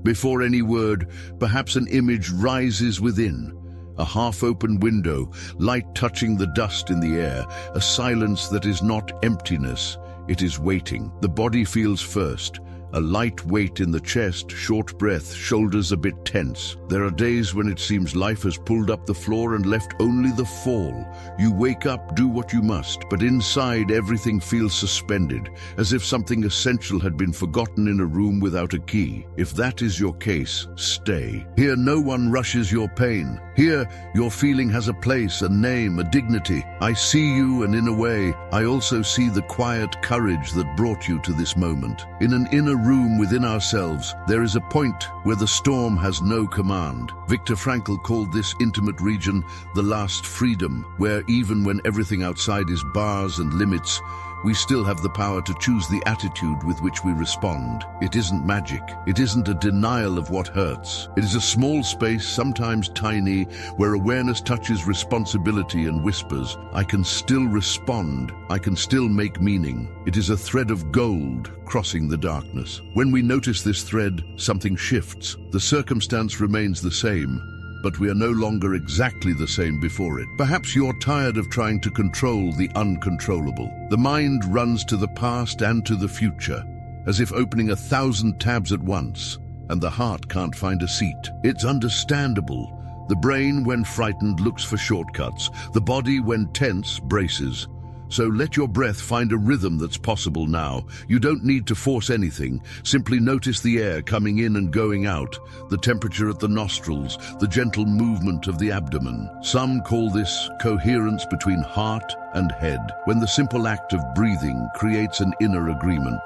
Before any word, perhaps an image rises within. A half-open window, light touching the dust in the air, a silence that is not emptiness, it is waiting. The body feels first. A light weight in the chest, short breath, shoulders a bit tense. There are days when it seems life has pulled up the floor and left only the fall. You wake up, do what you must, but inside everything feels suspended, as if something essential had been forgotten in a room without a key. If that is your case, stay. Here no one rushes your pain. Here your feeling has a place, a name, a dignity. I see you, and in a way, I also see the quiet courage that brought you to this moment. In an inner room within ourselves, there is a point where the storm has no command. Viktor Frankl called this intimate region the last freedom, where even when everything outside is bars and limits, we still have the power to choose the attitude with which we respond. It isn't magic. It isn't a denial of what hurts. It is a small space, sometimes tiny, where awareness touches responsibility and whispers, I can still respond. I can still make meaning. It is a thread of gold crossing the darkness. When we notice this thread, something shifts. The circumstance remains the same, but we are no longer exactly the same before it. Perhaps you're tired of trying to control the uncontrollable. The mind runs to the past and to the future, as if opening 1,000 tabs at once, and the heart can't find a seat. It's understandable. The brain, when frightened, looks for shortcuts. The body, when tense, braces. So let your breath find a rhythm that's possible now. You don't need to force anything. Simply notice the air coming in and going out, the temperature at the nostrils, the gentle movement of the abdomen. Some call this coherence between heart and head, when the simple act of breathing creates an inner agreement,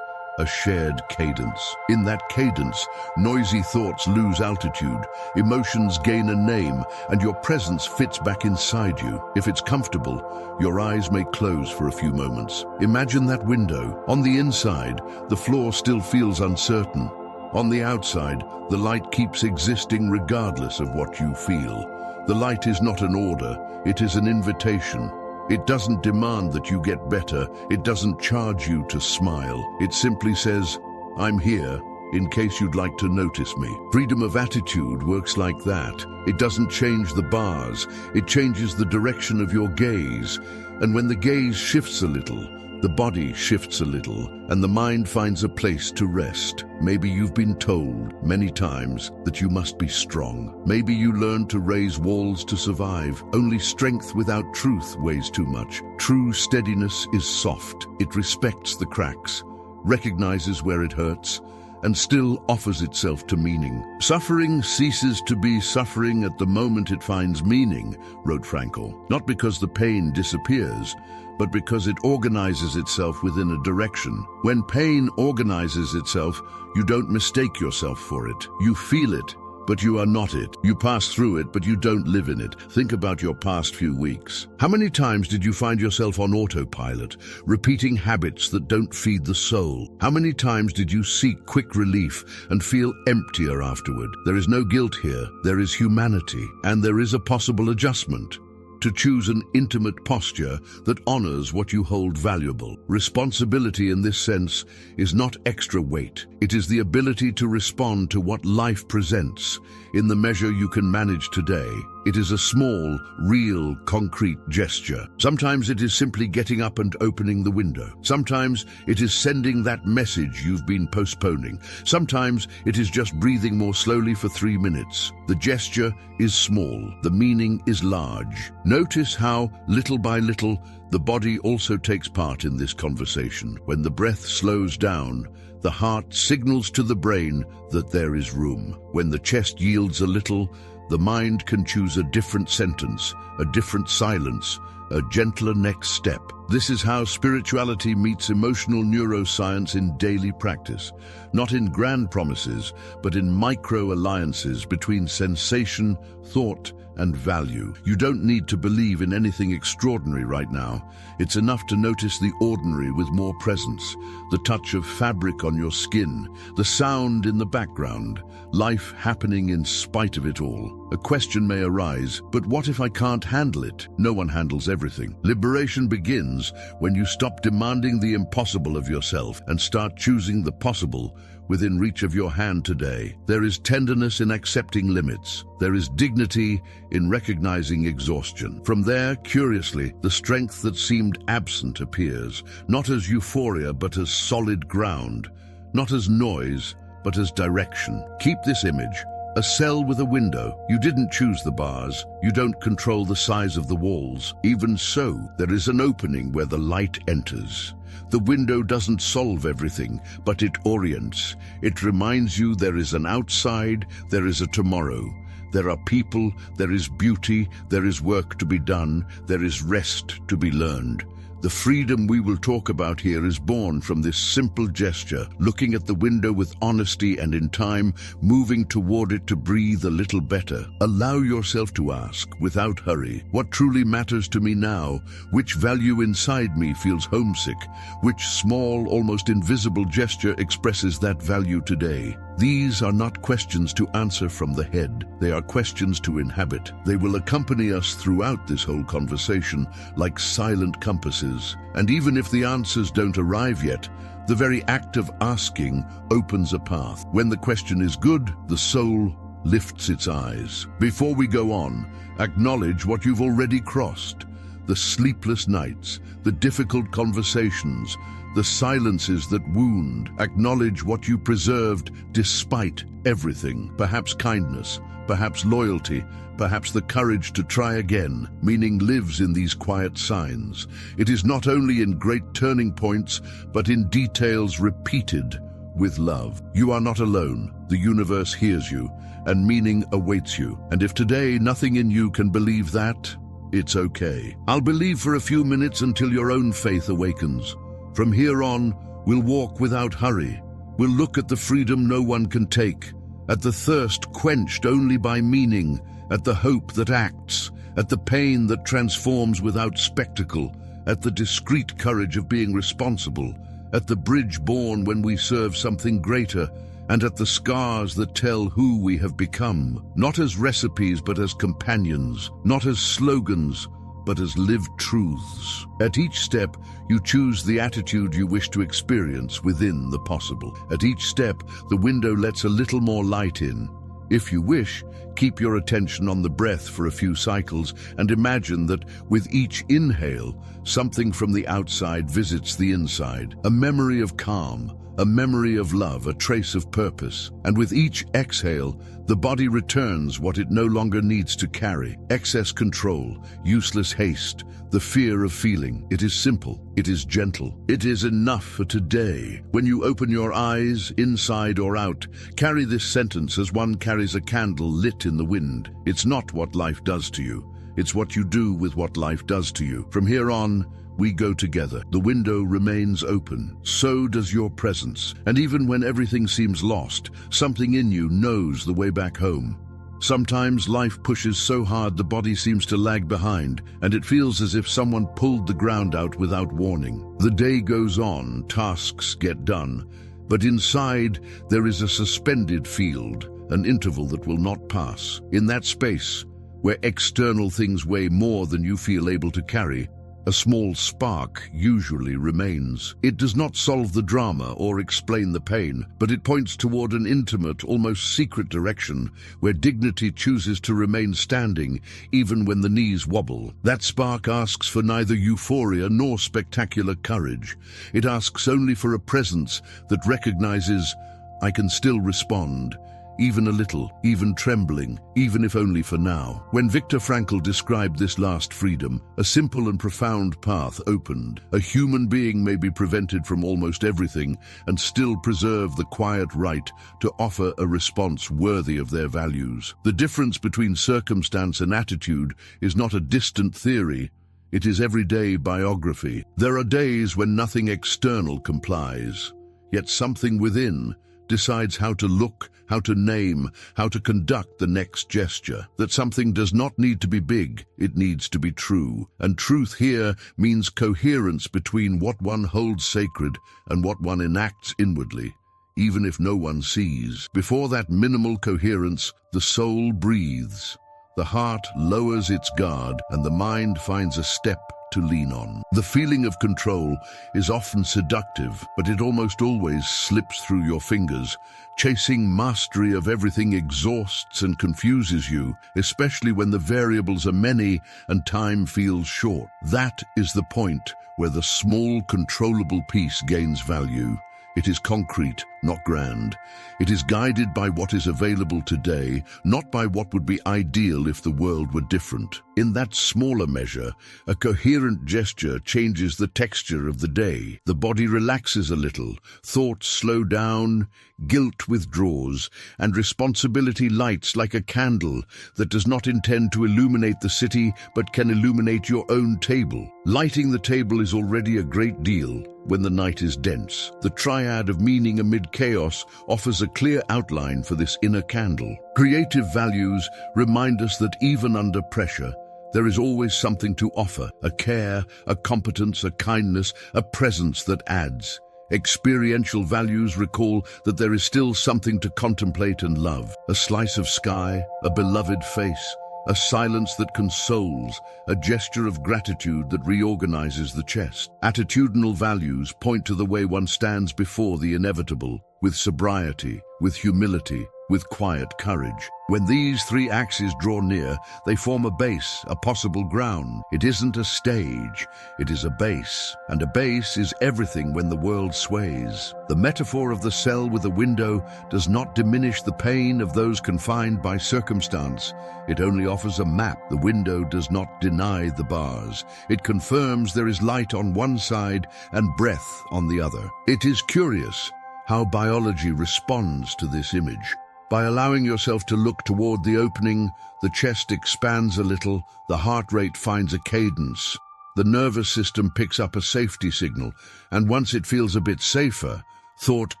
a shared cadence. In that cadence, noisy thoughts lose altitude, emotions gain a name, and your presence fits back inside you. If it's comfortable, your eyes may close for a few moments. Imagine that window. On the inside, the floor still feels uncertain. On the outside, the light keeps existing regardless of what you feel. The light is not an order, it is an invitation. It doesn't demand that you get better. It doesn't charge you to smile. It simply says, I'm here, in case you'd like to notice me. Freedom of attitude works like that. It doesn't change the bars. It changes the direction of your gaze. And when the gaze shifts a little, the body shifts a little, and the mind finds a place to rest. Maybe you've been told many times that you must be strong. Maybe you learned to raise walls to survive. Only strength without truth weighs too much. True steadiness is soft. It respects the cracks, recognizes where it hurts, and still offers itself to meaning. Suffering ceases to be suffering at the moment it finds meaning, wrote Frankl. Not because the pain disappears, but because it organizes itself within a direction. When pain organizes itself, you don't mistake yourself for it. You feel it, but you are not it. You pass through it, but you don't live in it. Think about your past few weeks. How many times did you find yourself on autopilot, repeating habits that don't feed the soul? How many times did you seek quick relief and feel emptier afterward? There is no guilt here. There is humanity, and there is a possible adjustment. To choose an intimate posture that honors what you hold valuable. Responsibility in this sense is not extra weight. It is the ability to respond to what life presents in the measure you can manage today. It is a small, real, concrete gesture. Sometimes it is simply getting up and opening the window. Sometimes it is sending that message you've been postponing. Sometimes it is just breathing more slowly for 3 minutes. The gesture is small. The meaning is large. Notice how, little by little, the body also takes part in this conversation. When the breath slows down, the heart signals to the brain that there is room. When the chest yields a little, the mind can choose a different sentence, a different silence, a gentler next step. This is how spirituality meets emotional neuroscience in daily practice, not in grand promises, but in micro-alliances between sensation, thought, and value. You don't need to believe in anything extraordinary right now. It's enough to notice the ordinary with more presence, the touch of fabric on your skin, the sound in the background, life happening in spite of it all. A question may arise, but what if I can't handle it? No one handles everything. Liberation begins when you stop demanding the impossible of yourself and start choosing the possible within reach of your hand today. There is tenderness in accepting limits. There is dignity in recognizing exhaustion. From there, curiously, the strength that seemed absent appears, not as euphoria but as solid ground, not as noise but as direction. Keep this image. A cell with a window. You didn't choose the bars. You don't control the size of the walls. Even so, there is an opening where the light enters. The window doesn't solve everything, but it orients. It reminds you there is an outside, there is a tomorrow. There are people, there is beauty, there is work to be done, there is rest to be learned. The freedom we will talk about here is born from this simple gesture, looking at the window with honesty and in time, moving toward it to breathe a little better. Allow yourself to ask, without hurry, what truly matters to me now? Which value inside me feels homesick? Which small, almost invisible gesture expresses that value today? These are not questions to answer from the head. They are questions to inhabit. They will accompany us throughout this whole conversation like silent compasses. And even if the answers don't arrive yet, the very act of asking opens a path. When the question is good, the soul lifts its eyes. Before we go on, acknowledge what you've already crossed. The sleepless nights, the difficult conversations, the silences that wound. Acknowledge what you preserved despite everything. Perhaps kindness, perhaps loyalty, perhaps the courage to try again. Meaning lives in these quiet signs. It is not only in great turning points, but in details repeated with love. You are not alone. The universe hears you, and meaning awaits you. And if today nothing in you can believe that, it's okay. I'll believe for a few minutes until your own faith awakens. From here on, we'll walk without hurry. We'll look at the freedom no one can take, at the thirst quenched only by meaning, at the hope that acts, at the pain that transforms without spectacle, at the discreet courage of being responsible, at the bridge born when we serve something greater, and at the scars that tell who we have become, not as recipes but as companions, not as slogans, but as lived truths. At each step, you choose the attitude you wish to experience within the possible. At each step, the window lets a little more light in. If you wish, keep your attention on the breath for a few cycles and imagine that with each inhale, something from the outside visits the inside. A memory of calm, a memory of love, a trace of purpose. And with each exhale, the body returns what it no longer needs to carry. Excess control, useless haste, the fear of feeling. It is simple. It is gentle. It is enough for today. When you open your eyes, inside or out, carry this sentence as one carries a candle lit in the wind. It's not what life does to you. It's what you do with what life does to you. From here on, we go together. The window remains open. So does your presence. And even when everything seems lost, something in you knows the way back home. Sometimes life pushes so hard the body seems to lag behind, and it feels as if someone pulled the ground out without warning. The day goes on, tasks get done, but inside there is a suspended field, an interval that will not pass. In that space, where external things weigh more than you feel able to carry, a small spark usually remains. It does not solve the drama or explain the pain, but it points toward an intimate, almost secret direction where dignity chooses to remain standing even when the knees wobble. That spark asks for neither euphoria nor spectacular courage. It asks only for a presence that recognizes, I can still respond, even a little, even trembling, even if only for now. When Viktor Frankl described this last freedom, a simple and profound path opened. A human being may be prevented from almost everything and still preserve the quiet right to offer a response worthy of their values. The difference between circumstance and attitude is not a distant theory. It is everyday biography. There are days when nothing external complies, yet something within decides how to look, how to name, how to conduct the next gesture. That something does not need to be big, it needs to be true. And truth here means coherence between what one holds sacred and what one enacts inwardly, even if no one sees. Before that minimal coherence, the soul breathes. The heart lowers its guard and the mind finds a step to lean on. The feeling of control is often seductive, but it almost always slips through your fingers. Chasing mastery of everything exhausts and confuses you, especially when the variables are many and time feels short. That is the point where the small, controllable piece gains value. It is concrete, not grand. It is guided by what is available today, not by what would be ideal if the world were different. In that smaller measure, a coherent gesture changes the texture of the day. The body relaxes a little, thoughts slow down, guilt withdraws, and responsibility lights like a candle that does not intend to illuminate the city but can illuminate your own table. Lighting the table is already a great deal when the night is dense. The triad of meaning amid chaos offers a clear outline for this inner candle. Creative values remind us that even under pressure, there is always something to offer, a care, a competence, a kindness, a presence that adds. Experiential values recall that there is still something to contemplate and love, a slice of sky, a beloved face, a silence that consoles, a gesture of gratitude that reorganizes the chest. Attitudinal values point to the way one stands before the inevitable, with sobriety, with humility, with quiet courage. When these three axes draw near, they form a base, a possible ground. It isn't a stage, it is a base. And a base is everything when the world sways. The metaphor of the cell with a window does not diminish the pain of those confined by circumstance. It only offers a map. The window does not deny the bars. It confirms there is light on one side and breath on the other. It is curious how biology responds to this image. By allowing yourself to look toward the opening, the chest expands a little, the heart rate finds a cadence. The nervous system picks up a safety signal, and once it feels a bit safer, thought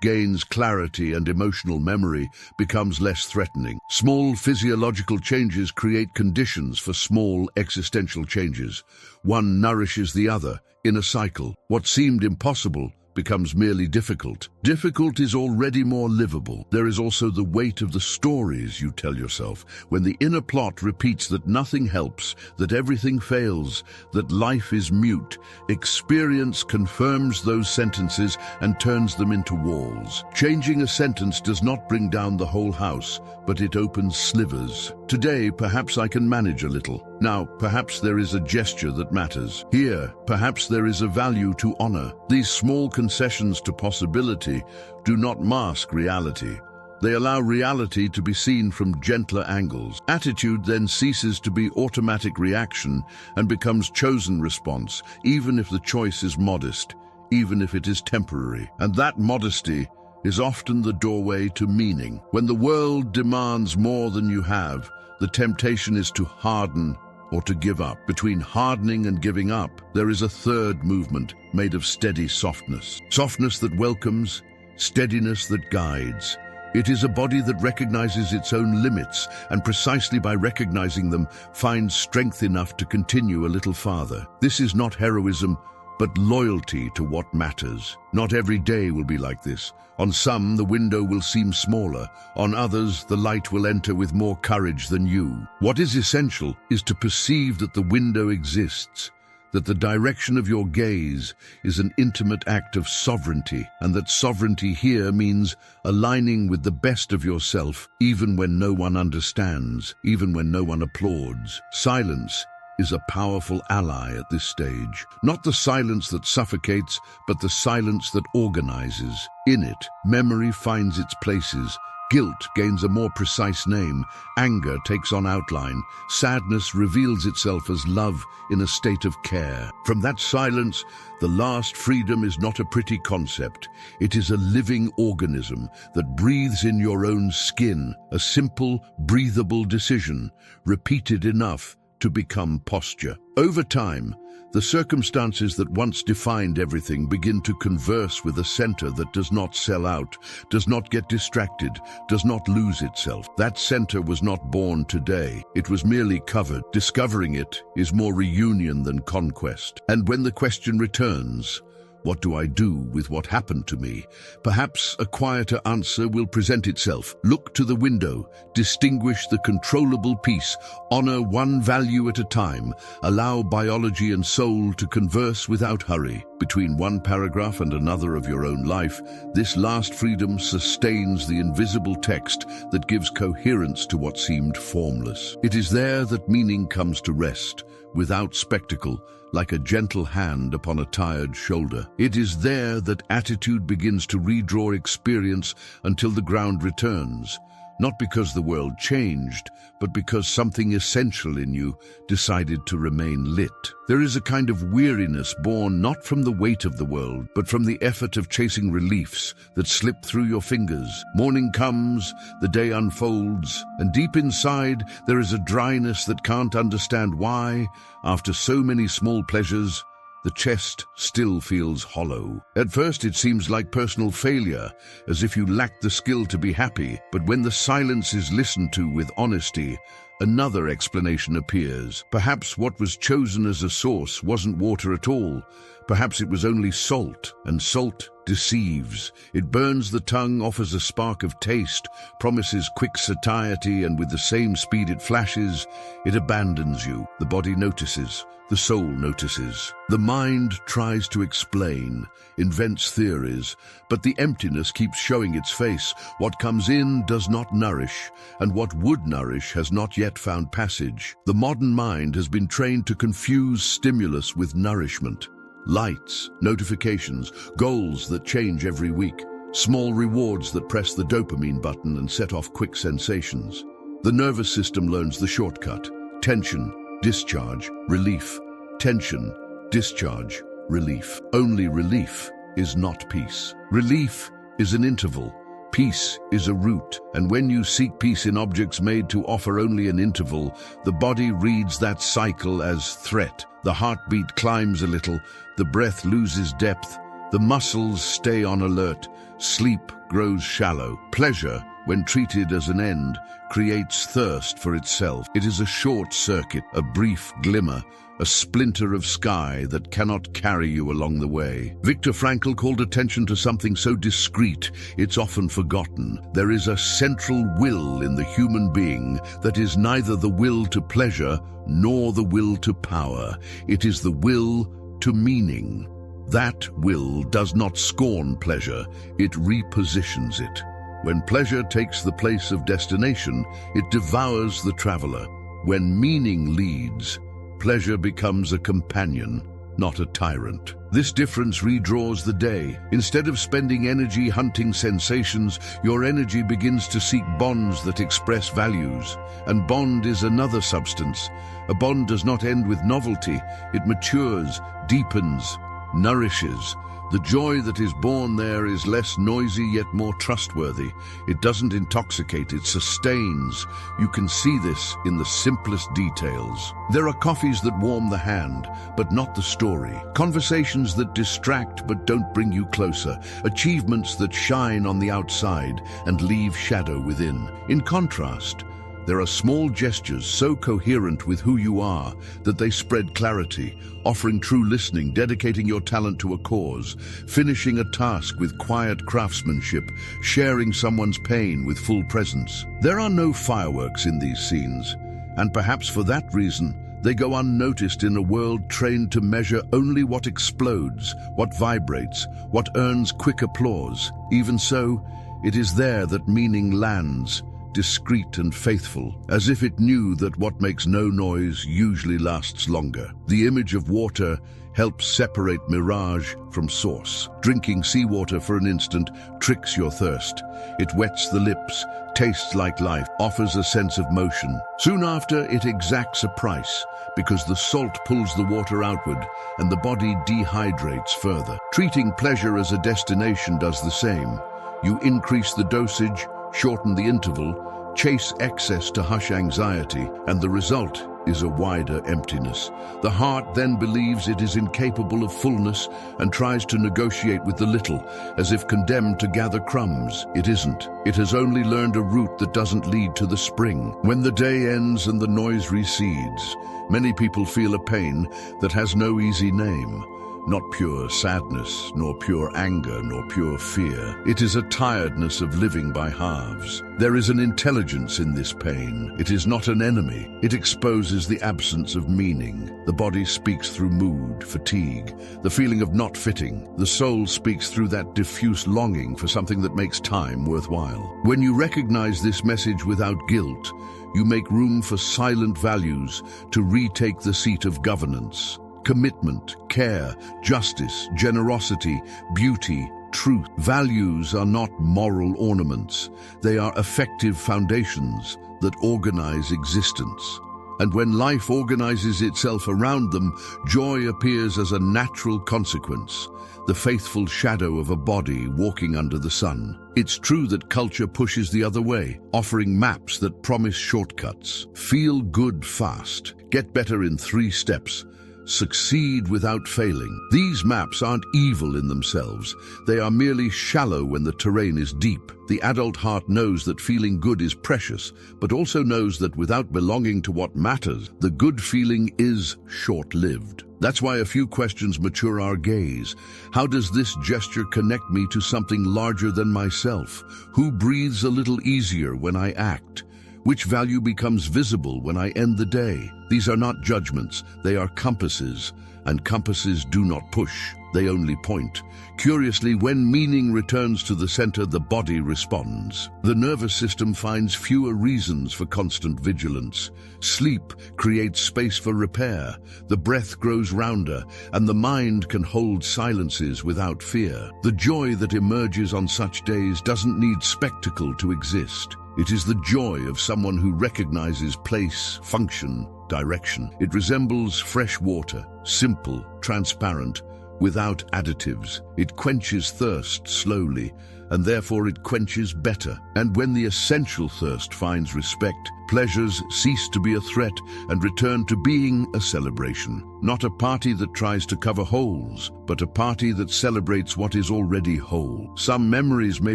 gains clarity and emotional memory becomes less threatening. Small physiological changes create conditions for small existential changes. One nourishes the other in a cycle. What seemed impossible becomes merely difficult. Difficult is already more livable. There is also the weight of the stories you tell yourself. When the inner plot repeats that nothing helps, that everything fails, that life is mute, experience confirms those sentences and turns them into walls. Changing a sentence does not bring down the whole house, but it opens slivers. Today, perhaps I can manage a little. Now, perhaps there is a gesture that matters. Here, perhaps there is a value to honor. These small concessions to possibility do not mask reality. They allow reality to be seen from gentler angles. Attitude then ceases to be automatic reaction and becomes chosen response, even if the choice is modest, even if it is temporary. And that modesty is often the doorway to meaning. When the world demands more than you have, the temptation is to harden or to give up. Between hardening and giving up, there is a third movement made of steady softness. Softness that welcomes, steadiness that guides. It is a body that recognizes its own limits, and precisely by recognizing them, finds strength enough to continue a little farther. This is not heroism, but loyalty to what matters. Not every day will be like this. On some, the window will seem smaller. On others, the light will enter with more courage than you. What is essential is to perceive that the window exists, that the direction of your gaze is an intimate act of sovereignty, and that sovereignty here means aligning with the best of yourself, even when no one understands, even when no one applauds. Silence is a powerful ally at this stage. Not the silence that suffocates, but the silence that organizes. In it, memory finds its places. Guilt gains a more precise name. Anger takes on outline. Sadness reveals itself as love in a state of care. From that silence, the last freedom is not a pretty concept. It is a living organism that breathes in your own skin, a simple, breathable decision, repeated enough to become posture. Over time, the circumstances that once defined everything begin to converse with a center that does not sell out, does not get distracted, does not lose itself. That center was not born today. It was merely covered. Discovering it is more reunion than conquest. And when the question returns, What do I do with what happened to me? Perhaps a quieter answer will present itself. Look to the window, distinguish the controllable piece, honor one value at a time, allow biology and soul to converse without hurry. Between one paragraph and another of your own life, this last freedom sustains the invisible text that gives coherence to what seemed formless. It is there that meaning comes to rest, without spectacle, like a gentle hand upon a tired shoulder. It is there that attitude begins to redraw experience until the ground returns, not because the world changed, but because something essential in you decided to remain lit. There is a kind of weariness born not from the weight of the world, but from the effort of chasing reliefs that slip through your fingers. Morning comes, the day unfolds, and deep inside there is a dryness that can't understand why, after so many small pleasures, the chest still feels hollow. At first it seems like personal failure, as if you lack the skill to be happy, but when the silence is listened to with honesty, another explanation appears. Perhaps what was chosen as a source wasn't water at all. Perhaps it was only salt, and salt deceives. It burns the tongue, offers a spark of taste, promises quick satiety, and with the same speed it flashes, it abandons you. The body notices. The soul notices. The mind tries to explain, invents theories, but the emptiness keeps showing its face. What comes in does not nourish, and what would nourish has not yet found passage. The modern mind has been trained to confuse stimulus with nourishment. Lights, notifications, goals that change every week, small rewards that press the dopamine button and set off quick sensations. The nervous system learns the shortcut: tension, discharge, relief. Tension, discharge, relief. Only relief is not peace. Relief is an interval. Peace is a route. And when you seek peace in objects made to offer only an interval, the body reads that cycle as threat. The heartbeat climbs a little, the breath loses depth, the muscles stay on alert, sleep grows shallow. Pleasure, when treated as an end, creates thirst for itself. It is a short circuit, a brief glimmer, a splinter of sky that cannot carry you along the way. Viktor Frankl called attention to something so discreet it's often forgotten. There is a central will in the human being that is neither the will to pleasure nor the will to power. It is the will to meaning. That will does not scorn pleasure, it repositions it. When pleasure takes the place of destination, it devours the traveler. When meaning leads, pleasure becomes a companion, not a tyrant. This difference redraws the day. Instead of spending energy hunting sensations, your energy begins to seek bonds that express values. And bond is another substance. A bond does not end with novelty. It matures, deepens, nourishes. The joy that is born there is less noisy yet more trustworthy. It doesn't intoxicate, it sustains. You can see this in the simplest details. There are coffees that warm the hand, but not the story. Conversations that distract but don't bring you closer. Achievements that shine on the outside and leave shadow within. In contrast, there are small gestures so coherent with who you are that they spread clarity, offering true listening, dedicating your talent to a cause, finishing a task with quiet craftsmanship, sharing someone's pain with full presence. There are no fireworks in these scenes, and perhaps for that reason, they go unnoticed in a world trained to measure only what explodes, what vibrates, what earns quick applause. Even so, it is there that meaning lands, discreet and faithful, as if it knew that what makes no noise usually lasts longer. The image of water helps separate mirage from source. Drinking seawater for an instant tricks your thirst. It wets the lips, tastes like life, offers a sense of motion. Soon after, it exacts a price, because the salt pulls the water outward and the body dehydrates further. Treating pleasure as a destination does the same. You increase the dosage, shorten the interval, chase excess to hush anxiety, and the result is a wider emptiness. The heart then believes it is incapable of fullness and tries to negotiate with the little, as if condemned to gather crumbs. It isn't. It has only learned a route that doesn't lead to the spring. When the day ends and the noise recedes, many people feel a pain that has no easy name. not pure sadness, nor pure anger, nor pure fear. It is a tiredness of living by halves. There is an intelligence in this pain. It is not an enemy. It exposes the absence of meaning. The body speaks through mood, fatigue, the feeling of not fitting. The soul speaks through that diffuse longing for something that makes time worthwhile. When you recognize this message without guilt, you make room for silent values to retake the seat of governance. Commitment, care, justice, generosity, beauty, truth. Values are not moral ornaments. They are effective foundations that organize existence. And when life organizes itself around them, joy appears as a natural consequence, the faithful shadow of a body walking under the sun. It's true that culture pushes the other way, offering maps that promise shortcuts. Feel good fast, get better in 3 steps, succeed without failing. These maps aren't evil in themselves. They are merely shallow when the terrain is deep. The adult heart knows that feeling good is precious, but also knows that without belonging to what matters, the good feeling is short-lived. That's why a few questions mature our gaze. How does this gesture connect me to something larger than myself? Who breathes a little easier when I act? Which value becomes visible when I end the day? These are not judgments, they are compasses, and compasses do not push, they only point. Curiously, when meaning returns to the center, the body responds. The nervous system finds fewer reasons for constant vigilance. Sleep creates space for repair, the breath grows rounder, and the mind can hold silences without fear. The joy that emerges on such days doesn't need spectacle to exist. It is the joy of someone who recognizes place, function, direction. It resembles fresh water, simple, transparent, without additives. It quenches thirst slowly, and therefore it quenches better. And when the essential thirst finds respect, pleasures cease to be a threat and return to being a celebration. Not a party that tries to cover holes, but a party that celebrates what is already whole. Some memories may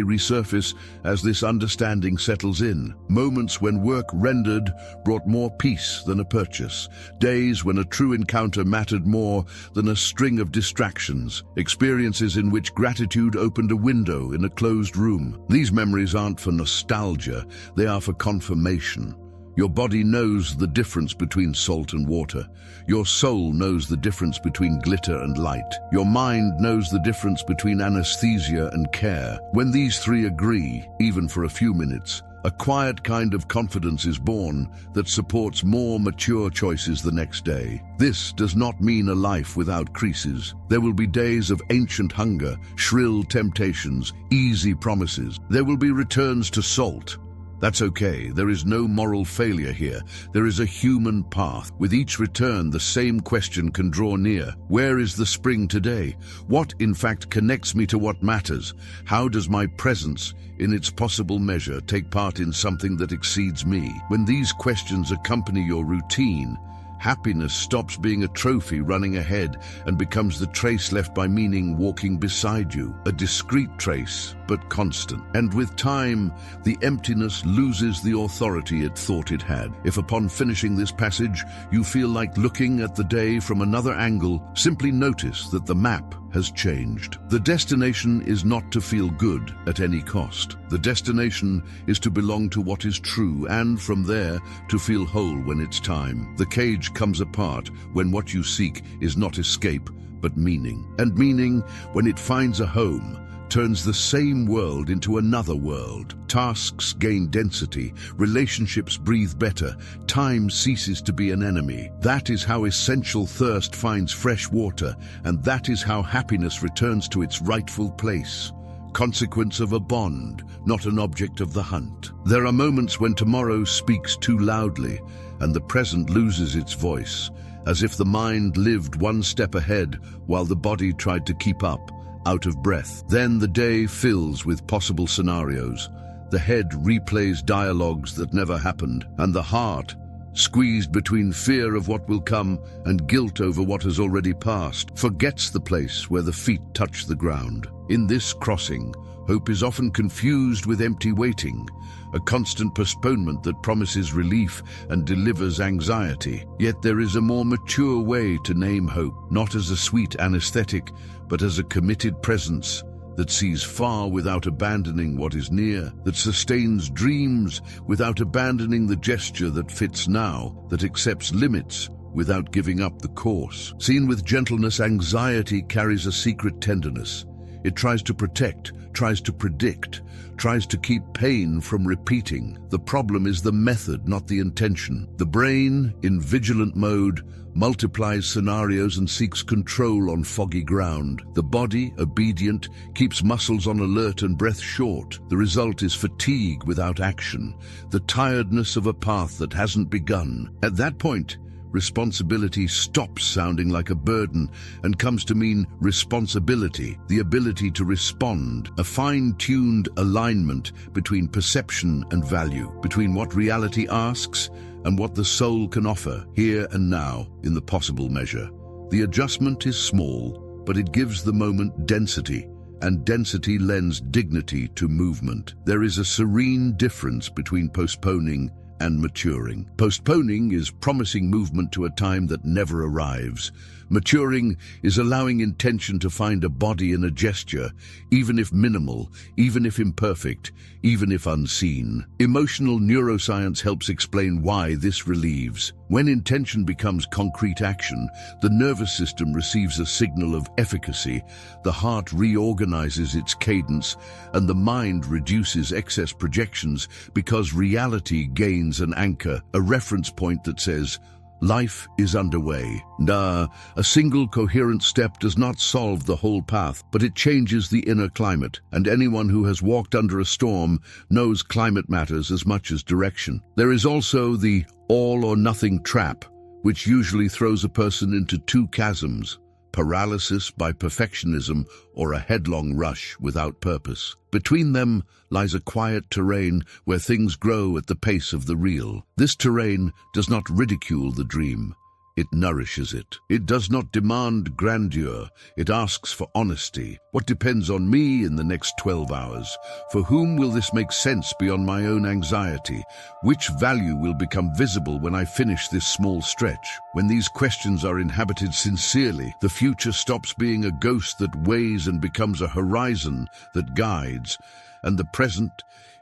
resurface as this understanding settles in. Moments when work rendered brought more peace than a purchase. Days when a true encounter mattered more than a string of distractions. Experiences in which gratitude opened a window in a closed room. These memories aren't for nostalgia, they are for confirmation. Your body knows the difference between salt and water. Your soul knows the difference between glitter and light. Your mind knows the difference between anesthesia and care. When these 3 agree, even for a few minutes, a quiet kind of confidence is born that supports more mature choices the next day. This does not mean a life without creases. There will be days of ancient hunger, shrill temptations, easy promises. There will be returns to salt. That's okay. There is no moral failure here. There is a human path. With each return, the same question can draw near. Where is the spring today? What, in fact, connects me to what matters? How does my presence, in its possible measure, take part in something that exceeds me? When these questions accompany your routine, happiness stops being a trophy running ahead and becomes the trace left by meaning walking beside you, a discrete trace, but constant. And with time, the emptiness loses the authority it thought it had. If upon finishing this passage, you feel like looking at the day from another angle, simply notice that the map has changed. The destination is not to feel good at any cost. The destination is to belong to what is true, and from there, to feel whole when it's time. The cage comes apart when what you seek is not escape, but meaning. And meaning, when it finds a home, turns the same world into another world. Tasks gain density, relationships breathe better, time ceases to be an enemy. That is how essential thirst finds fresh water, and that is how happiness returns to its rightful place. Consequence of a bond, not an object of the hunt. There are moments when tomorrow speaks too loudly, and the present loses its voice, as if the mind lived one step ahead while the body tried to keep up, out of breath. Then the day fills with possible scenarios. The head replays dialogues that never happened, and the heart, squeezed between fear of what will come and guilt over what has already passed, forgets the place where the feet touch the ground. In this crossing, Hope is often confused with empty waiting, a constant postponement that promises relief and delivers anxiety. Yet there is a more mature way to name hope, not as a sweet anesthetic, but as a committed presence that sees far without abandoning what is near, that sustains dreams without abandoning the gesture that fits now, that accepts limits without giving up the course. Seen with gentleness, anxiety carries a secret tenderness. It tries to protect, tries to predict, tries to keep pain from repeating. The problem is the method, not the intention. The brain, in vigilant mode, multiplies scenarios and seeks control on foggy ground. The body, obedient, keeps muscles on alert and breath short. The result is fatigue without action, the tiredness of a path that hasn't begun. At that point, responsibility stops sounding like a burden and comes to mean responsibility, the ability to respond, a fine-tuned alignment between perception and value, between what reality asks and what the soul can offer, here and now, in the possible measure. The adjustment is small, but it gives the moment density, and density lends dignity to movement. There is a serene difference between postponing and maturing. Postponing is promising movement to a time that never arrives. Maturing is allowing intention to find a body in a gesture, even if minimal, even if imperfect, even if unseen. Emotional neuroscience helps explain why this relieves. When intention becomes concrete action, the nervous system receives a signal of efficacy, the heart reorganizes its cadence, and the mind reduces excess projections because reality gains an anchor, a reference point that says, life is underway. A single coherent step does not solve the whole path, but it changes the inner climate, and anyone who has walked under a storm knows climate matters as much as direction. There is also the all-or-nothing trap, which usually throws a person into two chasms: paralysis by perfectionism or a headlong rush without purpose. Between them lies a quiet terrain where things grow at the pace of the real. This terrain does not ridicule the dream. It nourishes it. It does not demand grandeur. It asks for honesty. What depends on me in the next 12 hours? For whom will this make sense beyond my own anxiety? Which value will become visible when I finish this small stretch? When these questions are inhabited sincerely, the future stops being a ghost that weighs and becomes a horizon that guides, and the present,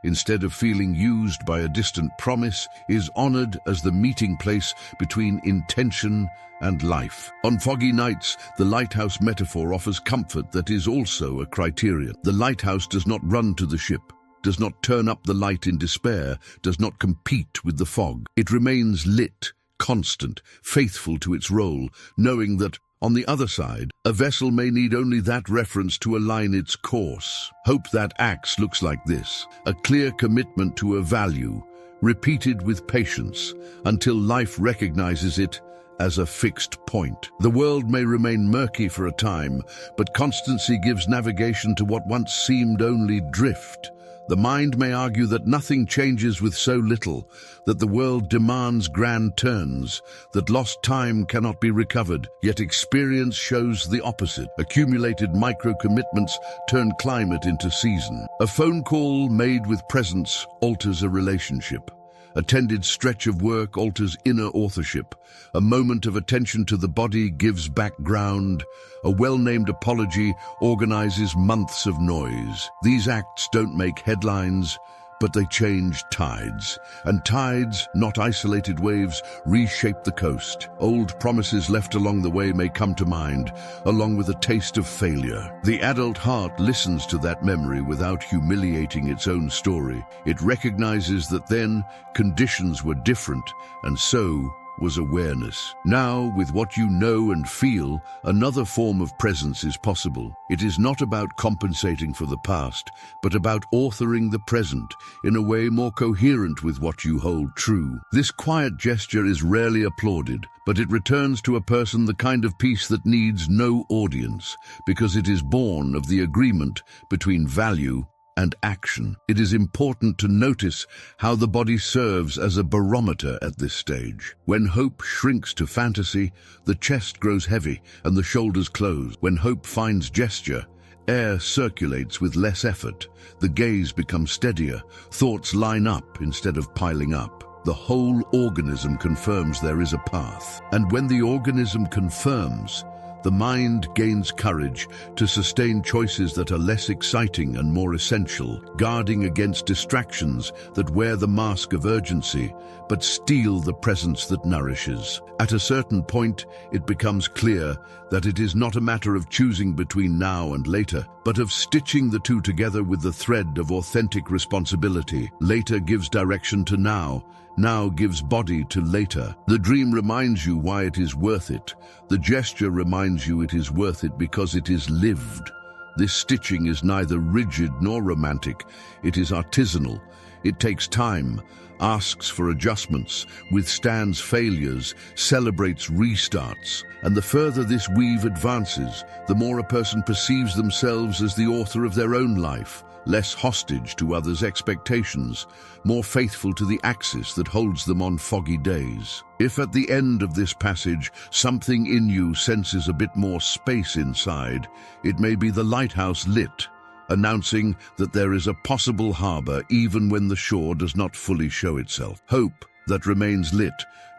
instead of feeling used by a distant promise, is honored as the meeting place between intention and life. On foggy nights, the lighthouse metaphor offers comfort that is also a criterion. The lighthouse does not run to the ship, does not turn up the light in despair, does not compete with the fog. It remains lit, constant, faithful to its role, knowing that on the other side, a vessel may need only that reference to align its course. Hope that acts looks like this: a clear commitment to a value, repeated with patience, until life recognizes it as a fixed point. The world may remain murky for a time, but constancy gives navigation to what once seemed only drift. The mind may argue that nothing changes with so little, that the world demands grand turns, that lost time cannot be recovered, yet experience shows the opposite. Accumulated micro-commitments turn climate into season. A phone call made with presence alters a relationship. A tended stretch of work alters inner authorship. A moment of attention to the body gives background. A well-named apology organizes months of noise. These acts don't make headlines, but they change tides. And tides, not isolated waves, reshape the coast. Old promises left along the way may come to mind, along with a taste of failure. The adult heart listens to that memory without humiliating its own story. It recognizes that then conditions were different, and so was awareness. Now, with what you know and feel, another form of presence is possible. It is not about compensating for the past, but about authoring the present in a way more coherent with what you hold true. This quiet gesture is rarely applauded, but it returns to a person the kind of peace that needs no audience, because it is born of the agreement between value and action. It is important to notice how the body serves as a barometer at this stage. When hope shrinks to fantasy, the chest grows heavy and the shoulders close. When hope finds gesture, Air circulates with less effort. The gaze becomes steadier. Thoughts line up instead of piling up. The whole organism confirms there is a path. And when the organism confirms, the mind gains courage to sustain choices that are less exciting and more essential, guarding against distractions that wear the mask of urgency, but steal the presence that nourishes. At a certain point, it becomes clear that it is not a matter of choosing between now and later, but of stitching the two together with the thread of authentic responsibility. Later gives direction to now. Now gives body to later. The dream reminds you why it is worth it. The gesture reminds you it is worth it because it is lived. This stitching is neither rigid nor romantic. It is artisanal. It takes time, asks for adjustments, withstands failures, celebrates restarts. And the further this weave advances, the more a person perceives themselves as the author of their own life, less hostage to others' expectations, more faithful to the axis that holds them on foggy days. If at the end of this passage something in you senses a bit more space inside, it may be the lighthouse lit, announcing that there is a possible harbor even when the shore does not fully show itself. Hope that remains lit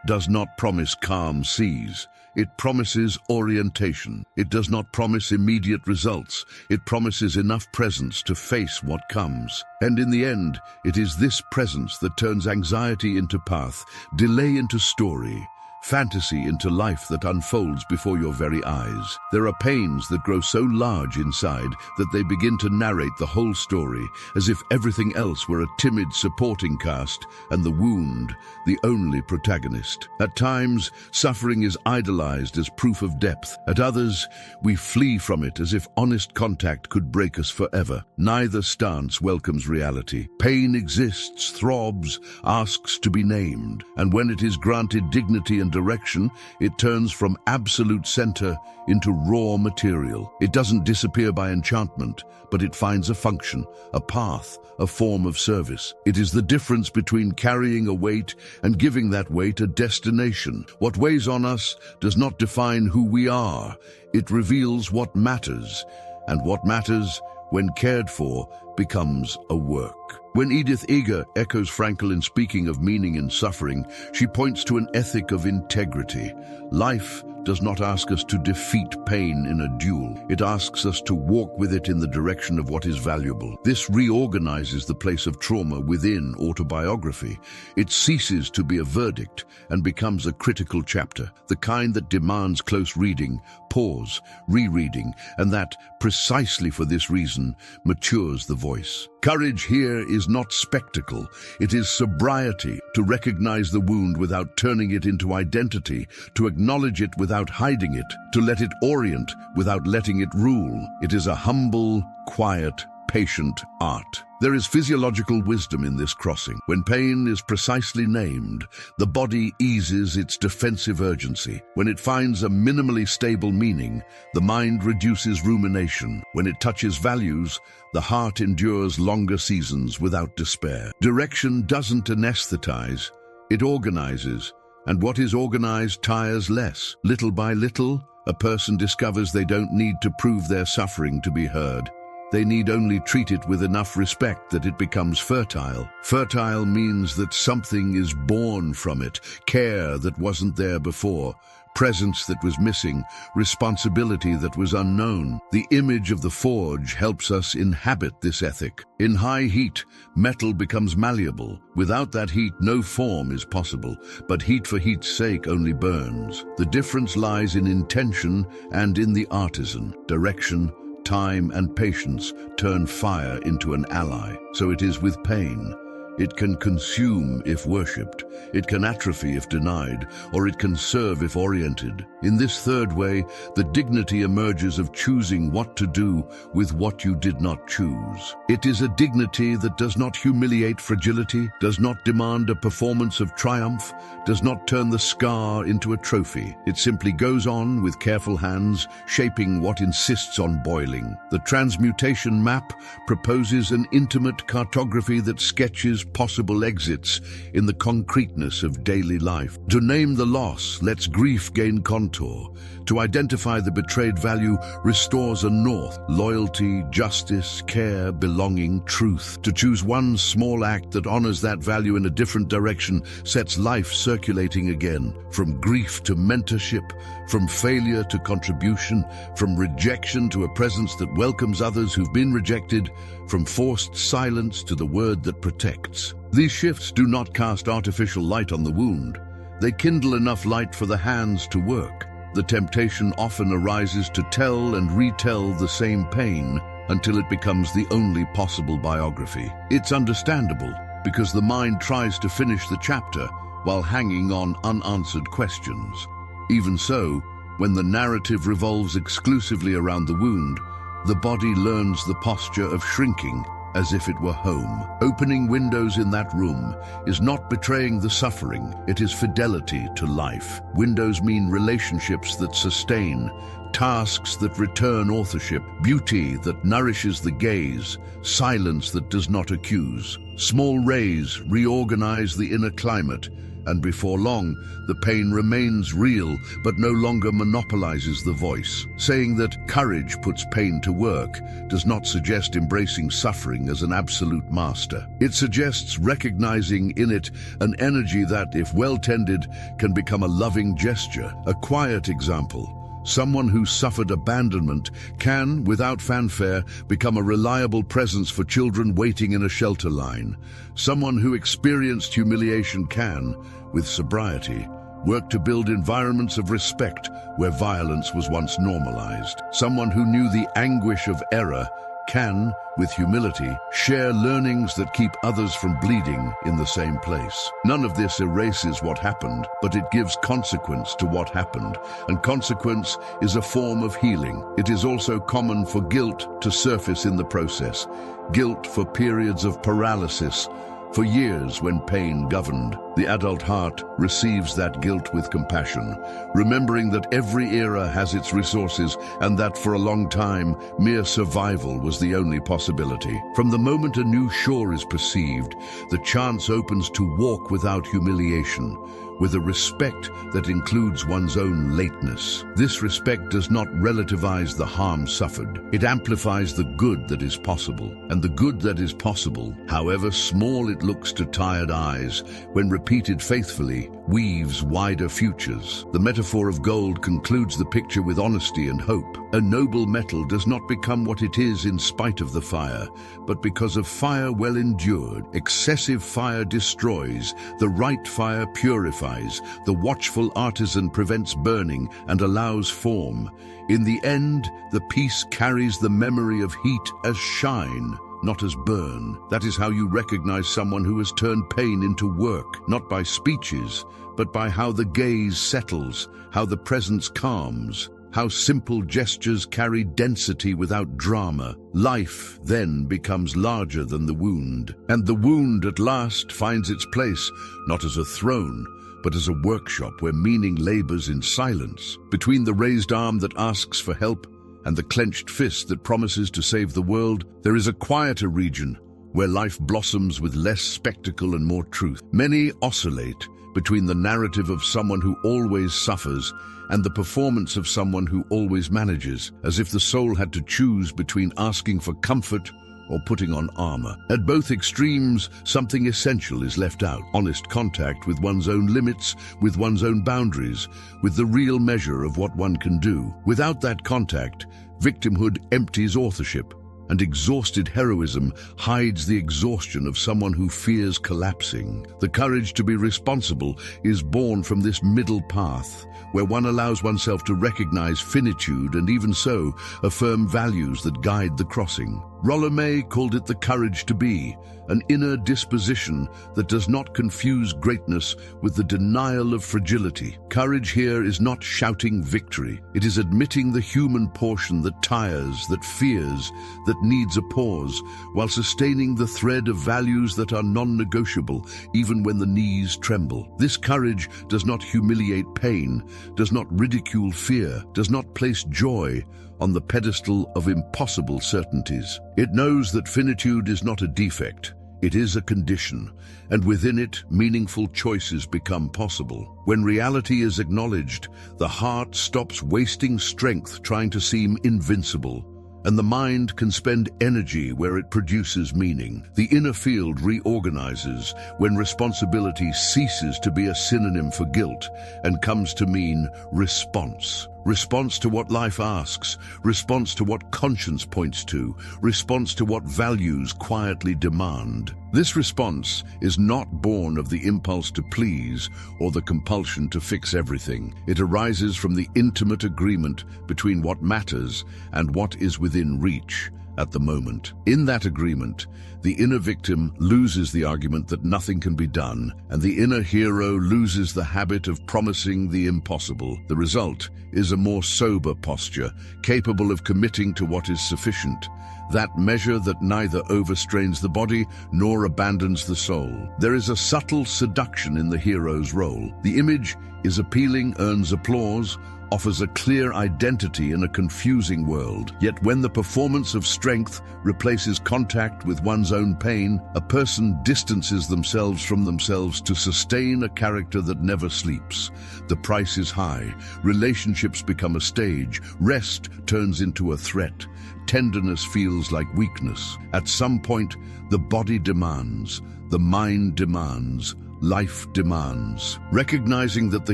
does not promise calm seas. It promises orientation. It does not promise immediate results. It promises enough presence to face what comes. And in the end, it is this presence that turns anxiety into path, delay into story, fantasy into life that unfolds before your very eyes. There are pains that grow so large inside that they begin to narrate the whole story, as if everything else were a timid supporting cast and the wound the only protagonist. At times, suffering is idolized as proof of depth. At others, we flee from it as if honest contact could break us forever. Neither stance welcomes reality. Pain exists, throbs, asks to be named, and when it is granted dignity and direction, it turns from absolute center into raw material. It doesn't disappear by enchantment, but it finds a function, a path, a form of service. It is the difference between carrying a weight and giving that weight a destination. What weighs on us does not define who we are. It reveals what matters, and what matters, when cared for, becomes a work. When Edith Eger echoes Frankl in speaking of meaning in suffering, she points to an ethic of integrity. Life does not ask us to defeat pain in a duel. It asks us to walk with it in the direction of what is valuable. This reorganizes the place of trauma within autobiography. It ceases to be a verdict and becomes a critical chapter, the kind that demands close reading, pause, rereading, and that, precisely for this reason, matures the voice. Courage here is not spectacle. It is sobriety, to recognize the wound without turning it into identity, to acknowledge it without hiding it, to let it orient without letting it rule. It is a humble, quiet, patient art. There is physiological wisdom in this crossing. When pain is precisely named, the body eases its defensive urgency. When it finds a minimally stable meaning, the mind reduces rumination. When it touches values, the heart endures longer seasons without despair. Direction doesn't anesthetize, it organizes, and what is organized tires less. Little by little, a person discovers they don't need to prove their suffering to be heard. They need only treat it with enough respect that it becomes fertile. Fertile means that something is born from it, care that wasn't there before, presence that was missing, responsibility that was unknown. The image of the forge helps us inhabit this ethic. In high heat, metal becomes malleable. Without that heat, no form is possible, but heat for heat's sake only burns. The difference lies in intention and in the artisan. Direction, time, and patience turn fire into an ally. So it is with pain. It can consume if worshipped, it can atrophy if denied, or it can serve if oriented. In this third way, the dignity emerges of choosing what to do with what you did not choose. It is a dignity that does not humiliate fragility, does not demand a performance of triumph, does not turn the scar into a trophy. It simply goes on with careful hands, shaping what insists on boiling. The transmutation map proposes an intimate cartography that sketches possible exits in the concreteness of daily life. To name the loss lets grief gain contour. To identify the betrayed value restores a north: loyalty, justice, care, belonging, truth. To choose one small act that honors that value in a different direction sets life circulating again. From grief to mentorship, from failure to contribution, from rejection to a presence that welcomes others who've been rejected, from forced silence to the word that protects. These shifts do not cast artificial light on the wound. They kindle enough light for the hands to work. The temptation often arises to tell and retell the same pain until it becomes the only possible biography. It's understandable, because the mind tries to finish the chapter while hanging on unanswered questions. Even so, when the narrative revolves exclusively around the wound, the body learns the posture of shrinking, as if it were home. Opening windows in that room is not betraying the suffering, it is fidelity to life. Windows mean relationships that sustain, tasks that return authorship, beauty that nourishes the gaze, silence that does not accuse. Small rays reorganize the inner climate, and before long, the pain remains real, but no longer monopolizes the voice. Saying that courage puts pain to work does not suggest embracing suffering as an absolute master. It suggests recognizing in it an energy that, if well tended, can become a loving gesture. A quiet example: someone who suffered abandonment can, without fanfare, become a reliable presence for children waiting in a shelter line. Someone who experienced humiliation can, with sobriety, work to build environments of respect where violence was once normalized. Someone who knew the anguish of error can, with humility, share learnings that keep others from bleeding in the same place. None of this erases what happened, but it gives consequence to what happened, and consequence is a form of healing. It is also common for guilt to surface in the process. Guilt for periods of paralysis, for years when pain governed. The adult heart receives that guilt with compassion, remembering that every era has its resources and that for a long time, mere survival was the only possibility. From the moment a new shore is perceived, the chance opens to walk without humiliation, with a respect that includes one's own lateness. This respect does not relativize the harm suffered. It amplifies the good that is possible. And the good that is possible, however small it looks to tired eyes, when repeated faithfully, weaves wider futures. The metaphor of gold concludes the picture with honesty and hope. A noble metal does not become what it is in spite of the fire, but because of fire well endured. Excessive fire destroys, the right fire purifies. The watchful artisan prevents burning and allows form. In the end, the piece carries the memory of heat as shine, not as burn. That is how you recognize someone who has turned pain into work, not by speeches, but by how the gaze settles, how the presence calms, how simple gestures carry density without drama. Life then becomes larger than the wound, and the wound at last finds its place, not as a throne, but as a workshop where meaning labors in silence. Between the raised arm that asks for help and the clenched fist that promises to save the world, there is a quieter region where life blossoms with less spectacle and more truth. Many oscillate between the narrative of someone who always suffers and the performance of someone who always manages, as if the soul had to choose between asking for comfort or putting on armor. At both extremes, something essential is left out: honest contact with one's own limits, with one's own boundaries, with the real measure of what one can do. Without that contact, victimhood empties authorship, and exhausted heroism hides the exhaustion of someone who fears collapsing. The courage to be responsible is born from this middle path, where one allows oneself to recognize finitude and even so affirm values that guide the crossing. Rollo May called it the courage to be, an inner disposition that does not confuse greatness with the denial of fragility. Courage here is not shouting victory. It is admitting the human portion that tires, that fears, that needs a pause, while sustaining the thread of values that are non-negotiable, even when the knees tremble. This courage does not humiliate pain, does not ridicule fear, does not place joy on the pedestal of impossible certainties. It knows that finitude is not a defect. It is a condition, and within it, meaningful choices become possible. When reality is acknowledged, the heart stops wasting strength trying to seem invincible, and the mind can spend energy where it produces meaning. The inner field reorganizes when responsibility ceases to be a synonym for guilt and comes to mean response. Response to what life asks, response to what conscience points to, response to what values quietly demand. This response is not born of the impulse to please or the compulsion to fix everything. It arises from the intimate agreement between what matters and what is within reach at the moment. In that agreement, the inner victim loses the argument that nothing can be done, and the inner hero loses the habit of promising the impossible. The result is a more sober posture, capable of committing to what is sufficient, that measure that neither overstrains the body nor abandons the soul. There is a subtle seduction in the hero's role. The image is appealing, earns applause, offers a clear identity in a confusing world. Yet when the performance of strength replaces contact with one's own pain, a person distances themselves from themselves to sustain a character that never sleeps. The price is high. Relationships become a stage. Rest turns into a threat. Tenderness feels like weakness. At some point, the body demands, the mind demands, life demands. Recognizing that the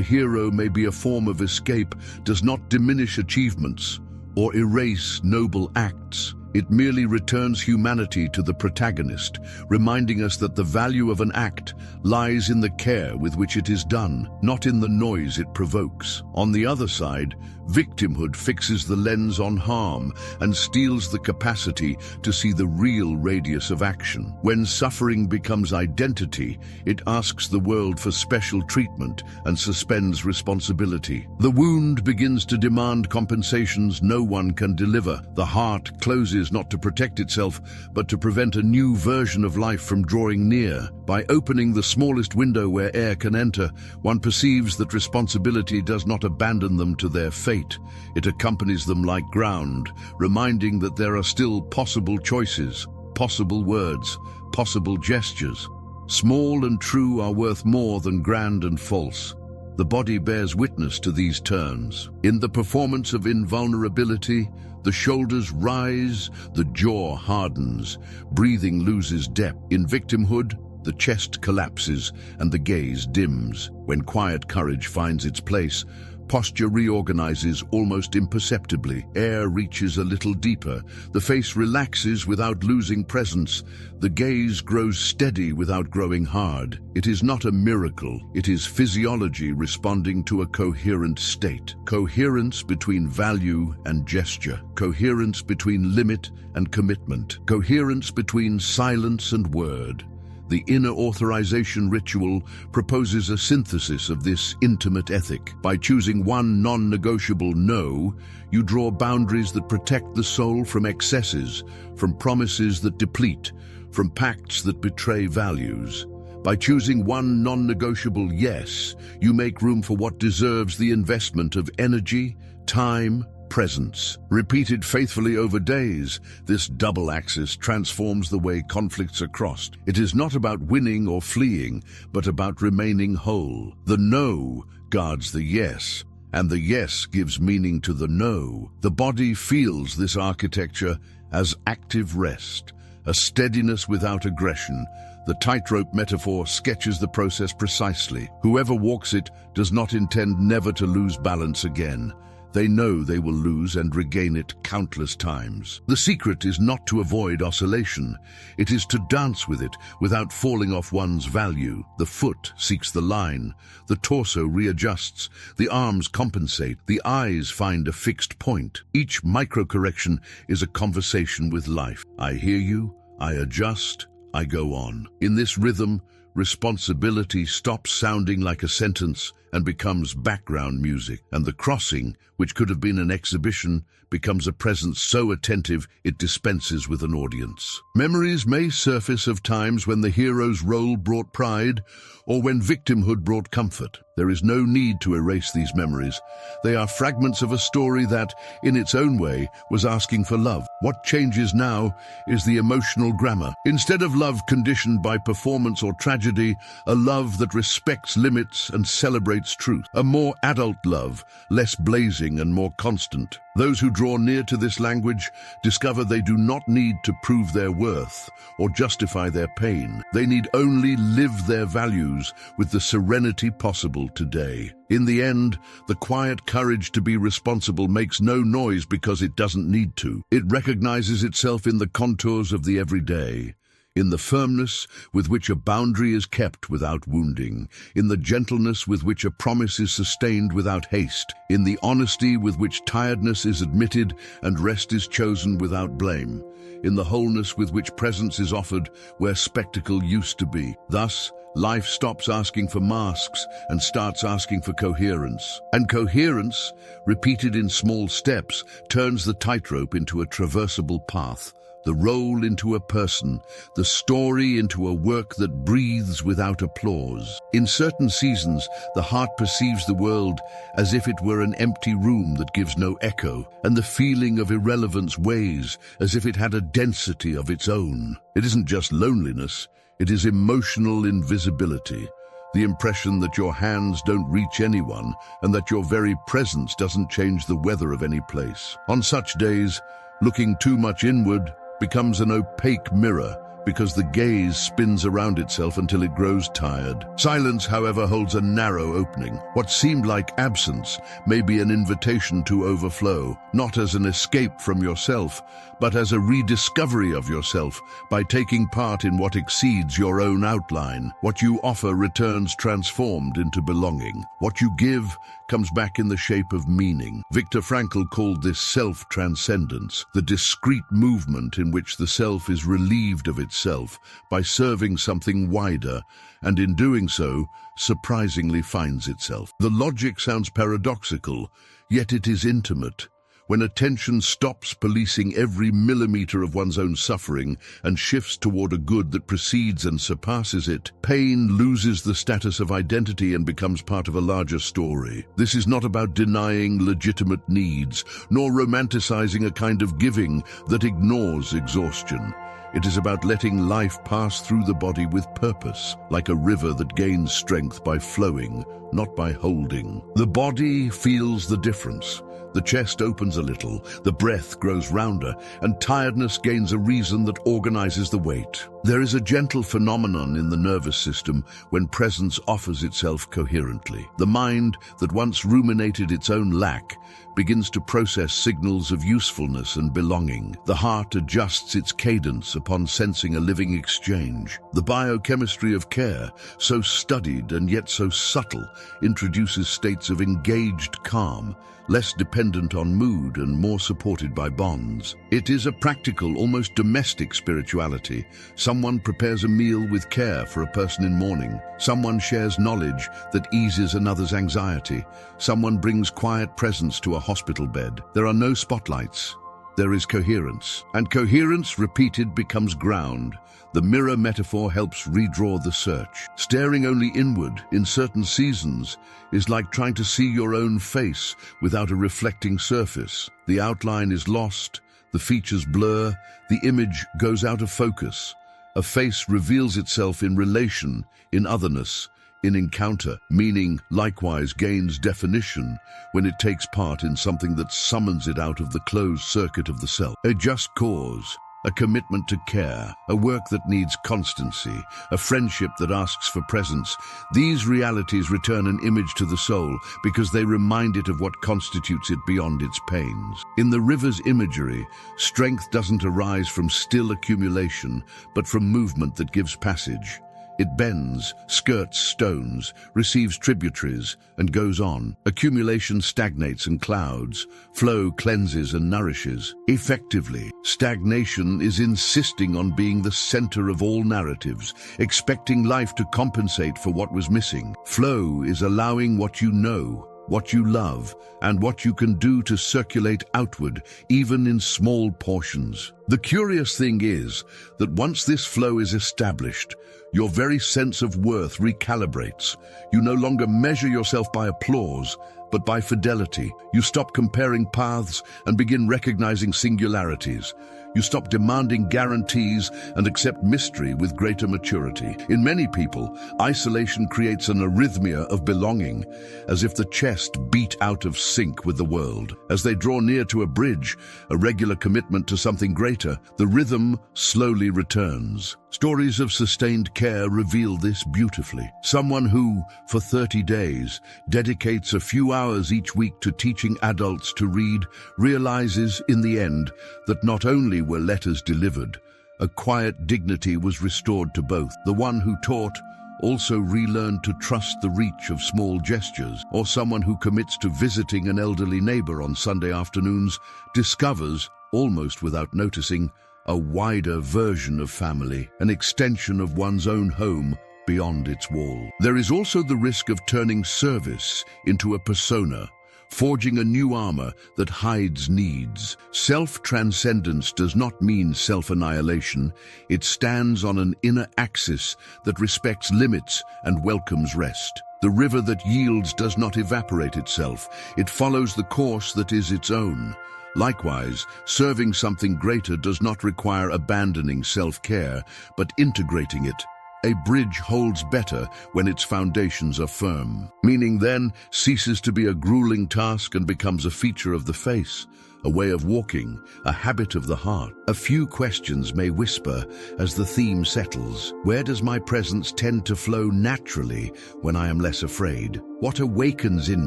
hero may be a form of escape does not diminish achievements or erase noble acts. It merely returns humanity to the protagonist, reminding us that the value of an act lies in the care with which it is done, not in the noise it provokes. On the other side, victimhood fixes the lens on harm and steals the capacity to see the real radius of action. When suffering becomes identity, it asks the world for special treatment and suspends responsibility. The wound begins to demand compensations no one can deliver. The heart closes not to protect itself, but to prevent a new version of life from drawing near. By opening the smallest window where air can enter, one perceives that responsibility does not abandon them to their fate. It accompanies them like ground, reminding that there are still possible choices, possible words, possible gestures. Small and true are worth more than grand and false. The body bears witness to these turns. In the performance of invulnerability, the shoulders rise, the jaw hardens, breathing loses depth. In victimhood, the chest collapses and the gaze dims. When quiet courage finds its place, posture reorganizes almost imperceptibly. Air reaches a little deeper. The face relaxes without losing presence. The gaze grows steady without growing hard. It is not a miracle. It is physiology responding to a coherent state. Coherence between value and gesture. Coherence between limit and commitment. Coherence between silence and word. The inner authorization ritual proposes a synthesis of this intimate ethic. By choosing one non-negotiable no, you draw boundaries that protect the soul from excesses, from promises that deplete, from pacts that betray values. By choosing one non-negotiable yes, you make room for what deserves the investment of energy, time, presence. Repeated faithfully over days, this double axis transforms the way conflicts are crossed. It is not about winning or fleeing, but about remaining whole. The no guards the yes, and the yes gives meaning to the no. The body feels this architecture as active rest, a steadiness without aggression. The tightrope metaphor sketches the process precisely. Whoever walks it does not intend never to lose balance again. They know they will lose and regain it countless times. The secret is not to avoid oscillation. It is to dance with it without falling off one's value. The foot seeks the line. The torso readjusts. The arms compensate. The eyes find a fixed point. Each micro-correction is a conversation with life. I hear you. I adjust. I go on. In this rhythm, responsibility stops sounding like a sentence and becomes background music, and the crossing, which could have been an exhibition, becomes a presence so attentive it dispenses with an audience. Memories may surface of times when the hero's role brought pride, or when victimhood brought comfort. There is no need to erase these memories. They are fragments of a story that, in its own way, was asking for love. What changes now is the emotional grammar. Instead of love conditioned by performance or tragedy, a love that respects limits and celebrates truth. A more adult love, less blazing and more constant. Those who draw near to this language discover they do not need to prove their worth or justify their pain. They need only live their values with the serenity possible today. In the end, the quiet courage to be responsible makes no noise because it doesn't need to. It recognizes itself in the contours of the everyday, in the firmness with which a boundary is kept without wounding, in the gentleness with which a promise is sustained without haste, in the honesty with which tiredness is admitted and rest is chosen without blame, in the wholeness with which presence is offered where spectacle used to be. Thus, life stops asking for masks and starts asking for coherence. And coherence, repeated in small steps, turns the tightrope into a traversable path, the role into a person, the story into a work that breathes without applause. In certain seasons, the heart perceives the world as if it were an empty room that gives no echo, and the feeling of irrelevance weighs as if it had a density of its own. It isn't just loneliness, it is emotional invisibility. The impression that your hands don't reach anyone and that your very presence doesn't change the weather of any place. On such days, looking too much inward becomes an opaque mirror because the gaze spins around itself until it grows tired. Silence, however, holds a narrow opening. What seemed like absence may be an invitation to overflow, not as an escape from yourself, but as a rediscovery of yourself by taking part in what exceeds your own outline. What you offer returns transformed into belonging. What you give comes back in the shape of meaning. Viktor Frankl called this self-transcendence, the discrete movement in which the self is relieved of itself by serving something wider, and in doing so, surprisingly finds itself. The logic sounds paradoxical, yet it is intimate. When attention stops policing every millimeter of one's own suffering and shifts toward a good that precedes and surpasses it, pain loses the status of identity and becomes part of a larger story. This is not about denying legitimate needs, nor romanticizing a kind of giving that ignores exhaustion. It is about letting life pass through the body with purpose, like a river that gains strength by flowing, not by holding. The body feels the difference. The chest opens a little, the breath grows rounder, and tiredness gains a reason that organizes the weight. There is a gentle phenomenon in the nervous system when presence offers itself coherently. The mind that once ruminated its own lack begins to process signals of usefulness and belonging. The heart adjusts its cadence upon sensing a living exchange. The biochemistry of care, so studied and yet so subtle, introduces states of engaged calm, less dependent on mood and more supported by bonds. It is a practical, almost domestic spirituality. Someone prepares a meal with care for a person in mourning. Someone shares knowledge that eases another's anxiety. Someone brings quiet presence to a hospital bed. There are no spotlights. There is coherence. And coherence repeated becomes ground. The mirror metaphor helps redraw the search. Staring only inward in certain seasons is like trying to see your own face without a reflecting surface. The outline is lost, the features blur, the image goes out of focus. A face reveals itself in relation, in otherness, in encounter. Meaning likewise gains definition when it takes part in something that summons it out of the closed circuit of the self. A just cause, a commitment to care, a work that needs constancy, a friendship that asks for presence. These realities return an image to the soul because they remind it of what constitutes it beyond its pains. In the river's imagery, strength doesn't arise from still accumulation, but from movement that gives passage. It bends, skirts stones, receives tributaries, and goes on. Accumulation stagnates and clouds. Flow cleanses and nourishes. Effectively, stagnation is insisting on being the center of all narratives, expecting life to compensate for what was missing. Flow is allowing what you know, what you love, and what you can do to circulate outward, even in small portions. The curious thing is that once this flow is established, your very sense of worth recalibrates. You no longer measure yourself by applause, but by fidelity. You stop comparing paths and begin recognizing singularities. You stop demanding guarantees and accept mystery with greater maturity. In many people, isolation creates an arrhythmia of belonging, as if the chest beat out of sync with the world. As they draw near to a bridge, a regular commitment to something greater, the rhythm slowly returns. Stories of sustained care reveal this beautifully. Someone who, for 30 days, dedicates a few hours each week to teaching adults to read, realizes in the end that not only were letters delivered, a quiet dignity was restored to both. The one who taught also relearned to trust the reach of small gestures, or someone who commits to visiting an elderly neighbor on Sunday afternoons discovers, almost without noticing, a wider version of family, an extension of one's own home beyond its wall. There is also the risk of turning service into a persona, forging a new armor that hides needs. Self-transcendence does not mean self-annihilation. It stands on an inner axis that respects limits and welcomes rest. The river that yields does not evaporate itself. It follows the course that is its own. Likewise, serving something greater does not require abandoning self-care, but integrating it. A bridge holds better when its foundations are firm. Meaning then ceases to be a grueling task and becomes a feature of the face, a way of walking, a habit of the heart. A few questions may whisper as the theme settles. Where does my presence tend to flow naturally when I am less afraid? What awakens in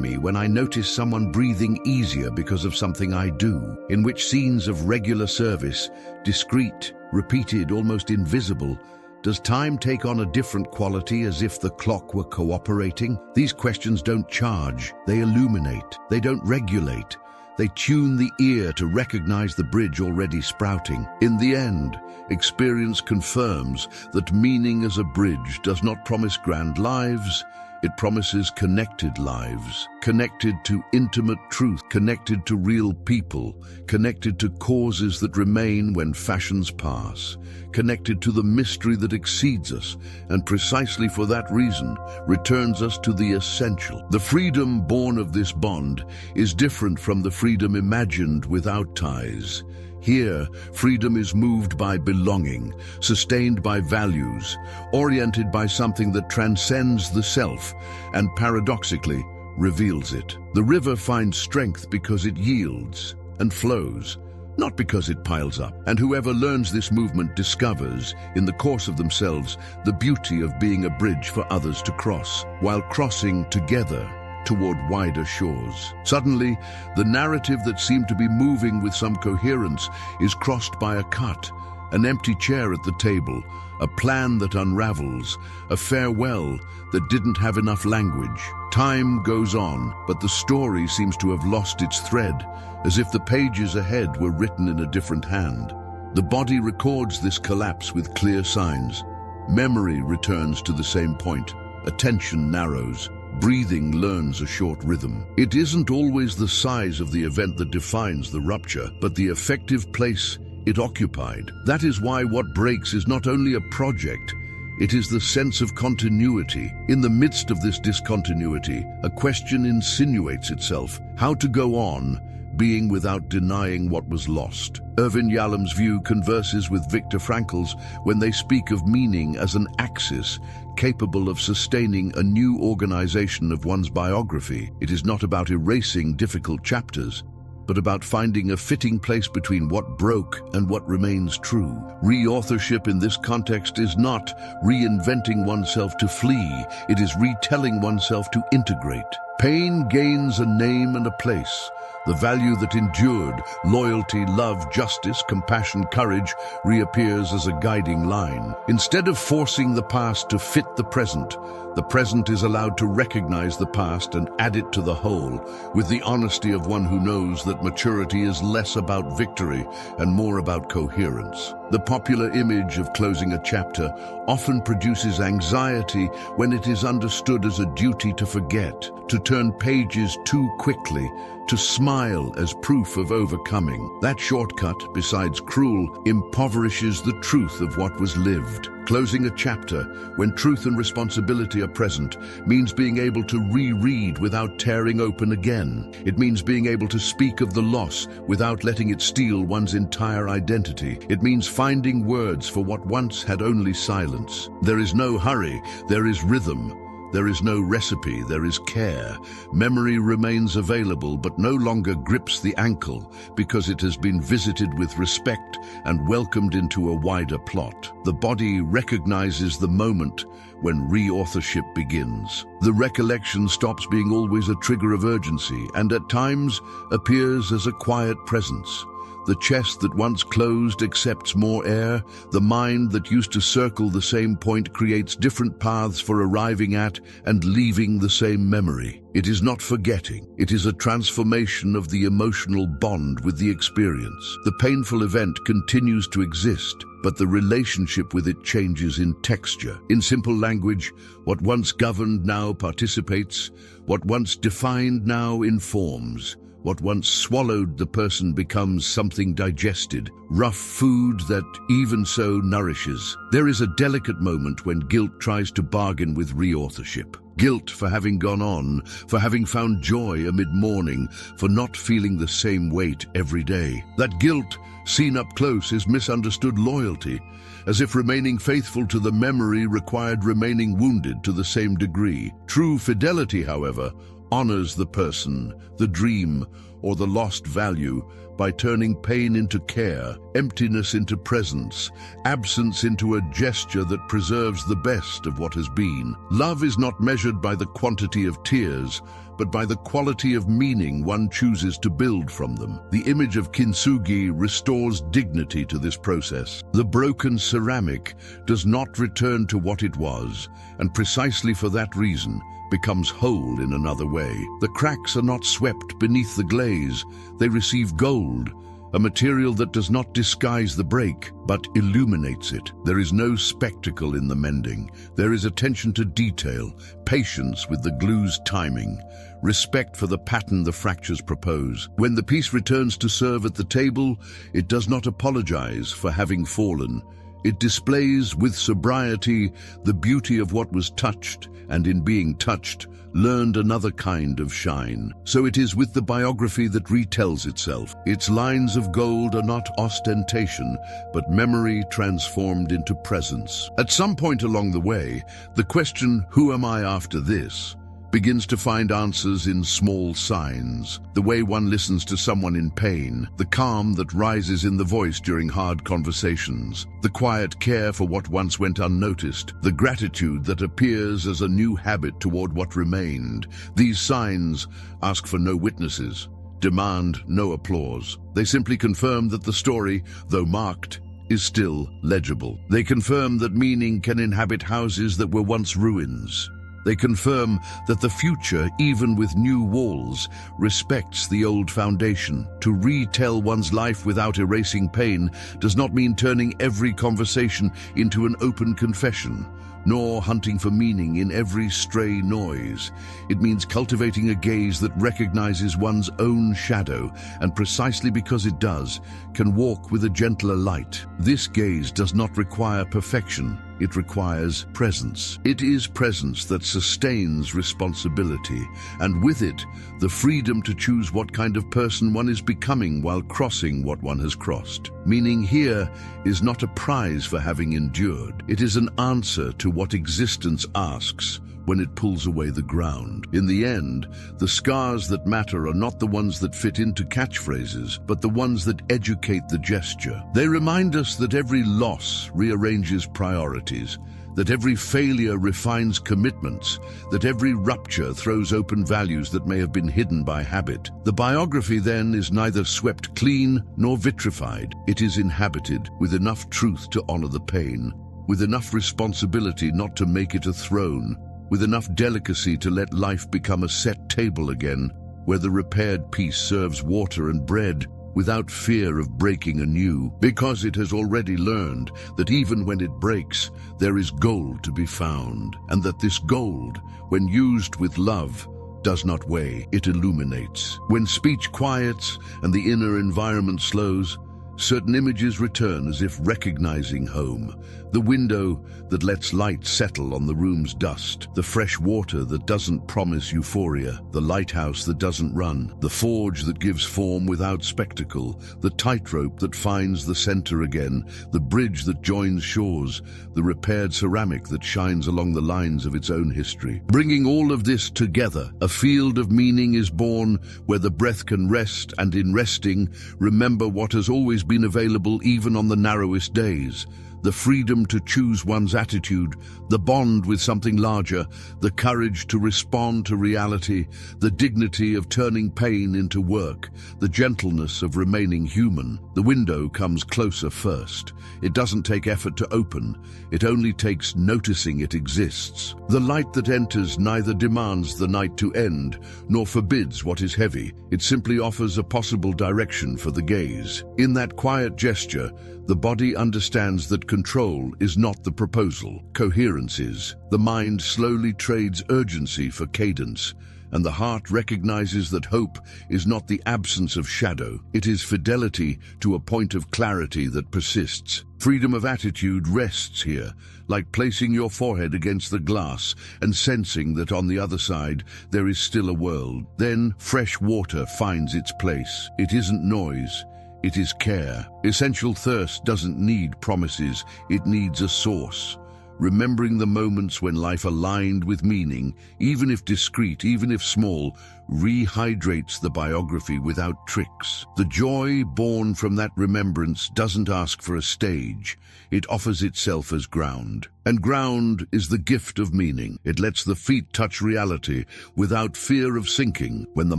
me when I notice someone breathing easier because of something I do? In which scenes of regular service, discreet, repeated, almost invisible, does time take on a different quality, as if the clock were cooperating? These questions don't charge, they illuminate. They don't regulate. They tune the ear to recognize the bridge already sprouting. In the end, experience confirms that meaning as a bridge does not promise grand lives. It promises connected lives, connected to intimate truth, connected to real people, connected to causes that remain when fashions pass, connected to the mystery that exceeds us, and precisely for that reason returns us to the essential. The freedom born of this bond is different from the freedom imagined without ties. Here, freedom is moved by belonging, sustained by values, oriented by something that transcends the self and, paradoxically, reveals it. The river finds strength because it yields and flows, not because it piles up. And whoever learns this movement discovers, in the course of themselves, the beauty of being a bridge for others to cross, while crossing together toward wider shores. Suddenly, the narrative that seemed to be moving with some coherence is crossed by a cut, an empty chair at the table, a plan that unravels, a farewell that didn't have enough language. Time goes on, but the story seems to have lost its thread, as if the pages ahead were written in a different hand. The body records this collapse with clear signs. Memory returns to the same point. Attention narrows. Breathing learns a short rhythm. It isn't always the size of the event that defines the rupture, but the effective place it occupied. That is why what breaks is not only a project, it is the sense of continuity. In the midst of this discontinuity, a question insinuates itself: how to go on, being without denying what was lost. Irvin Yalom's view converses with Viktor Frankl's when they speak of meaning as an axis capable of sustaining a new organization of one's biography. It is not about erasing difficult chapters. but about finding a fitting place between what broke and what remains true. Reauthorship in this context is not reinventing oneself to flee, it is retelling oneself to integrate. Pain gains a name and a place. The value that endured, loyalty, love, justice, compassion, courage, reappears as a guiding line. Instead of forcing the past to fit the present is allowed to recognize the past and add it to the whole, with the honesty of one who knows that maturity is less about victory and more about coherence. The popular image of closing a chapter often produces anxiety when it is understood as a duty to forget, to turn pages too quickly, to smile as proof of overcoming. That shortcut, besides cruel, impoverishes the truth of what was lived. Closing a chapter, when truth and responsibility are present, means being able to reread without tearing open again. It means being able to speak of the loss without letting it steal one's entire identity. It means finding words for what once had only silence. There is no hurry, there is rhythm. There is no recipe, there is care. Memory remains available but no longer grips the ankle because it has been visited with respect and welcomed into a wider plot. The body recognizes the moment when reauthorship begins. The recollection stops being always a trigger of urgency and at times appears as a quiet presence. The chest that once closed accepts more air. The mind that used to circle the same point creates different paths for arriving at and leaving the same memory. It is not forgetting. It is a transformation of the emotional bond with the experience. The painful event continues to exist, but the relationship with it changes in texture. In simple language, what once governed now participates. What once defined now informs. What once swallowed the person becomes something digested, rough food that even so nourishes. There is a delicate moment when guilt tries to bargain with reauthorship. Guilt for having gone on, for having found joy amid mourning, for not feeling the same weight every day. That guilt, seen up close, is misunderstood loyalty, as if remaining faithful to the memory required remaining wounded to the same degree. True fidelity, however, honors the person, the dream, or the lost value by turning pain into care, emptiness into presence, absence into a gesture that preserves the best of what has been. Love is not measured by the quantity of tears, but by the quality of meaning one chooses to build from them. The image of kintsugi restores dignity to this process. The broken ceramic does not return to what it was, and precisely for that reason, becomes whole in another way. The cracks are not swept beneath the glaze, they receive gold, a material that does not disguise the break, but illuminates it. There is no spectacle in the mending. There is attention to detail, patience with the glue's timing, respect for the pattern the fractures propose. When the piece returns to serve at the table, it does not apologize for having fallen. It displays with sobriety the beauty of what was touched, and in being touched, learned another kind of shine. So it is with the biography that retells itself. Its lines of gold are not ostentation, but memory transformed into presence. At some point along the way, the question, "Who am I after this?" begins to find answers in small signs. The way one listens to someone in pain, the calm that rises in the voice during hard conversations, the quiet care for what once went unnoticed, the gratitude that appears as a new habit toward what remained. These signs ask for no witnesses, demand no applause. They simply confirm that the story, though marked, is still legible. They confirm that meaning can inhabit houses that were once ruins. They confirm that the future, even with new walls, respects the old foundation. To retell one's life without erasing pain does not mean turning every conversation into an open confession, nor hunting for meaning in every stray noise. It means cultivating a gaze that recognizes one's own shadow, and precisely because it does, can walk with a gentler light. This gaze does not require perfection. It requires presence. It is presence that sustains responsibility, and with it, the freedom to choose what kind of person one is becoming while crossing what one has crossed. Meaning here is not a prize for having endured. It is an answer to what existence asks. when it pulls away the ground. In the end, the scars that matter are not the ones that fit into catchphrases, but the ones that educate the gesture. They remind us that every loss rearranges priorities, that every failure refines commitments, that every rupture throws open values that may have been hidden by habit. The biography, then, is neither swept clean nor vitrified. It is inhabited with enough truth to honor the pain, with enough responsibility not to make it a throne, with enough delicacy to let life become a set table again, where the repaired piece serves water and bread without fear of breaking anew, because it has already learned that even when it breaks, there is gold to be found, and that this gold, when used with love, does not weigh, it illuminates. When speech quiets and the inner environment slows, certain images return as if recognizing home. The window that lets light settle on the room's dust, the fresh water that doesn't promise euphoria, the lighthouse that doesn't run, the forge that gives form without spectacle, the tightrope that finds the center again, the bridge that joins shores, the repaired ceramic that shines along the lines of its own history. Bringing all of this together, a field of meaning is born where the breath can rest, and in resting, remember what has always been available even on the narrowest days: the freedom to choose one's attitude, the bond with something larger, the courage to respond to reality, the dignity of turning pain into work, the gentleness of remaining human. The window comes closer first. It doesn't take effort to open. It only takes noticing it exists. The light that enters neither demands the night to end, nor forbids what is heavy. It simply offers a possible direction for the gaze. In that quiet gesture, the body understands that control is not the proposal. Coherence is. The mind slowly trades urgency for cadence, and the heart recognizes that hope is not the absence of shadow. It is fidelity to a point of clarity that persists. Freedom of attitude rests here, like placing your forehead against the glass and sensing that on the other side there is still a world. Then fresh water finds its place. It isn't noise. It is care. Essential thirst doesn't need promises, it needs a source. Remembering the moments when life aligned with meaning, even if discreet, even if small, rehydrates the biography without tricks. The joy born from that remembrance doesn't ask for a stage. It offers itself as ground. And ground is the gift of meaning. It lets the feet touch reality without fear of sinking. When the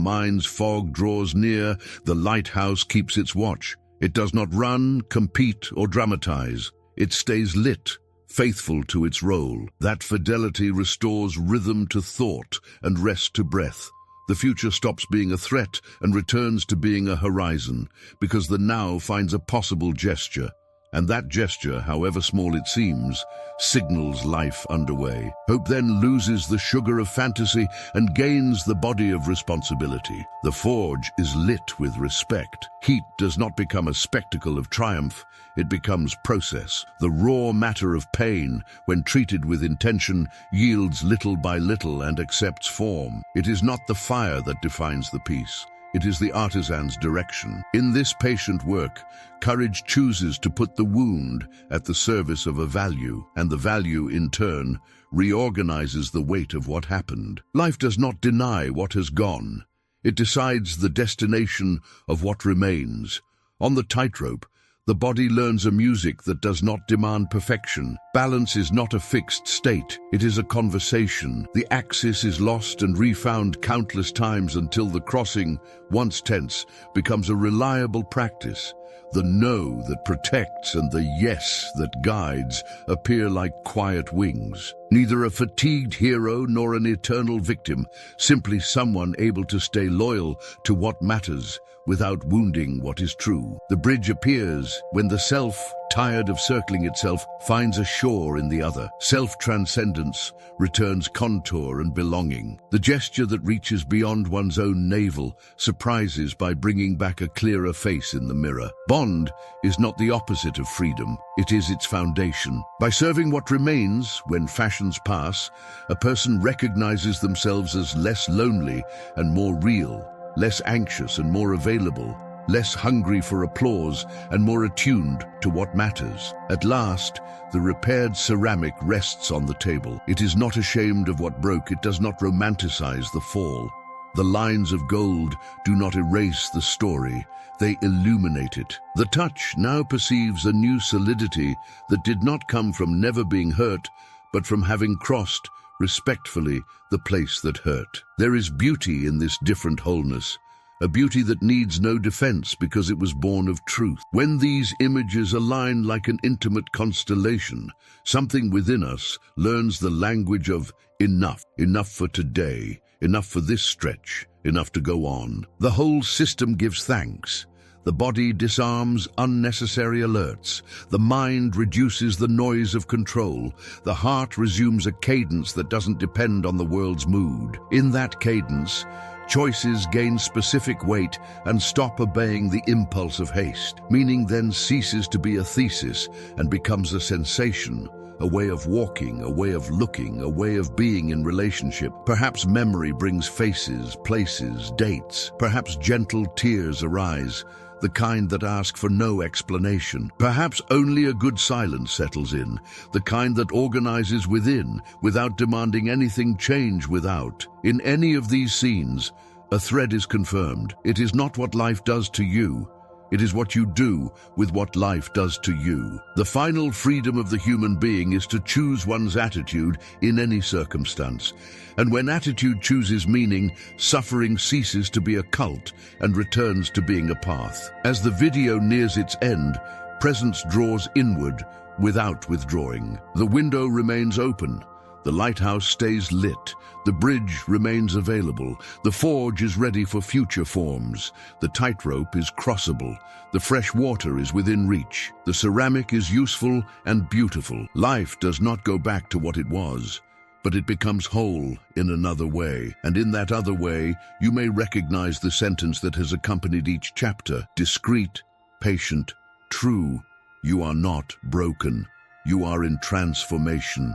mind's fog draws near, the lighthouse keeps its watch. It does not run, compete, or dramatize. It stays lit, faithful to its role. That fidelity restores rhythm to thought and rest to breath. The future stops being a threat and returns to being a horizon, because the now finds a possible gesture. And that gesture, however small it seems, signals life underway. Hope then loses the sugar of fantasy and gains the body of responsibility. The forge is lit with respect. Heat does not become a spectacle of triumph. It becomes process. The raw matter of pain, when treated with intention, yields little by little and accepts form. It is not the fire that defines the piece. It is the artisan's direction. In this patient work, courage chooses to put the wound at the service of a value, and the value, in turn, reorganizes the weight of what happened. Life does not deny what has gone. It decides the destination of what remains. On the tightrope, the body learns a music that does not demand perfection. Balance is not a fixed state, it is a conversation. The axis is lost and refound countless times until the crossing, once tense, becomes a reliable practice. The no that protects and the yes that guides appear like quiet wings. Neither a fatigued hero nor an eternal victim, simply someone able to stay loyal to what matters without wounding what is true. The bridge appears when the self, tired of circling itself, finds a shore in the other. Self-transcendence returns contour and belonging. The gesture that reaches beyond one's own navel surprises by bringing back a clearer face in the mirror. Bond is not the opposite of freedom, it is its foundation. By serving what remains when fashions pass, a person recognizes themselves as less lonely and more real, less anxious and more available. less hungry for applause and more attuned to what matters. At last, the repaired ceramic rests on the table. It is not ashamed of what broke. It does not romanticize the fall. The lines of gold do not erase the story. They illuminate it. The touch now perceives a new solidity that did not come from never being hurt, but from having crossed, respectfully, the place that hurt. There is beauty in this different wholeness, a beauty that needs no defense because it was born of truth. When these images align like an intimate constellation, something within us learns the language of enough. Enough for today, enough for this stretch, enough to go on. The whole system gives thanks. The body disarms unnecessary alerts. The mind reduces the noise of control. The heart resumes a cadence that doesn't depend on the world's mood. In that cadence, choices gain specific weight and stop obeying the impulse of haste. Meaning then ceases to be a thesis and becomes a sensation, a way of walking, a way of looking, a way of being in relationship. Perhaps memory brings faces, places, dates. Perhaps gentle tears arise, the kind that ask for no explanation. Perhaps only a good silence settles in, the kind that organizes within, without demanding anything change without. In any of these scenes, a thread is confirmed. It is not what life does to you. It is what you do with what life does to you. The final freedom of the human being is to choose one's attitude in any circumstance. And when attitude chooses meaning, suffering ceases to be a cult and returns to being a path. As the video nears its end, presence draws inward without withdrawing. The window remains open. The lighthouse stays lit. The bridge remains available. The forge is ready for future forms. The tightrope is crossable. The fresh water is within reach. The ceramic is useful and beautiful. Life does not go back to what it was, but it becomes whole in another way. And in that other way, you may recognize the sentence that has accompanied each chapter. Discreet, patient, true. You are not broken. You are in transformation.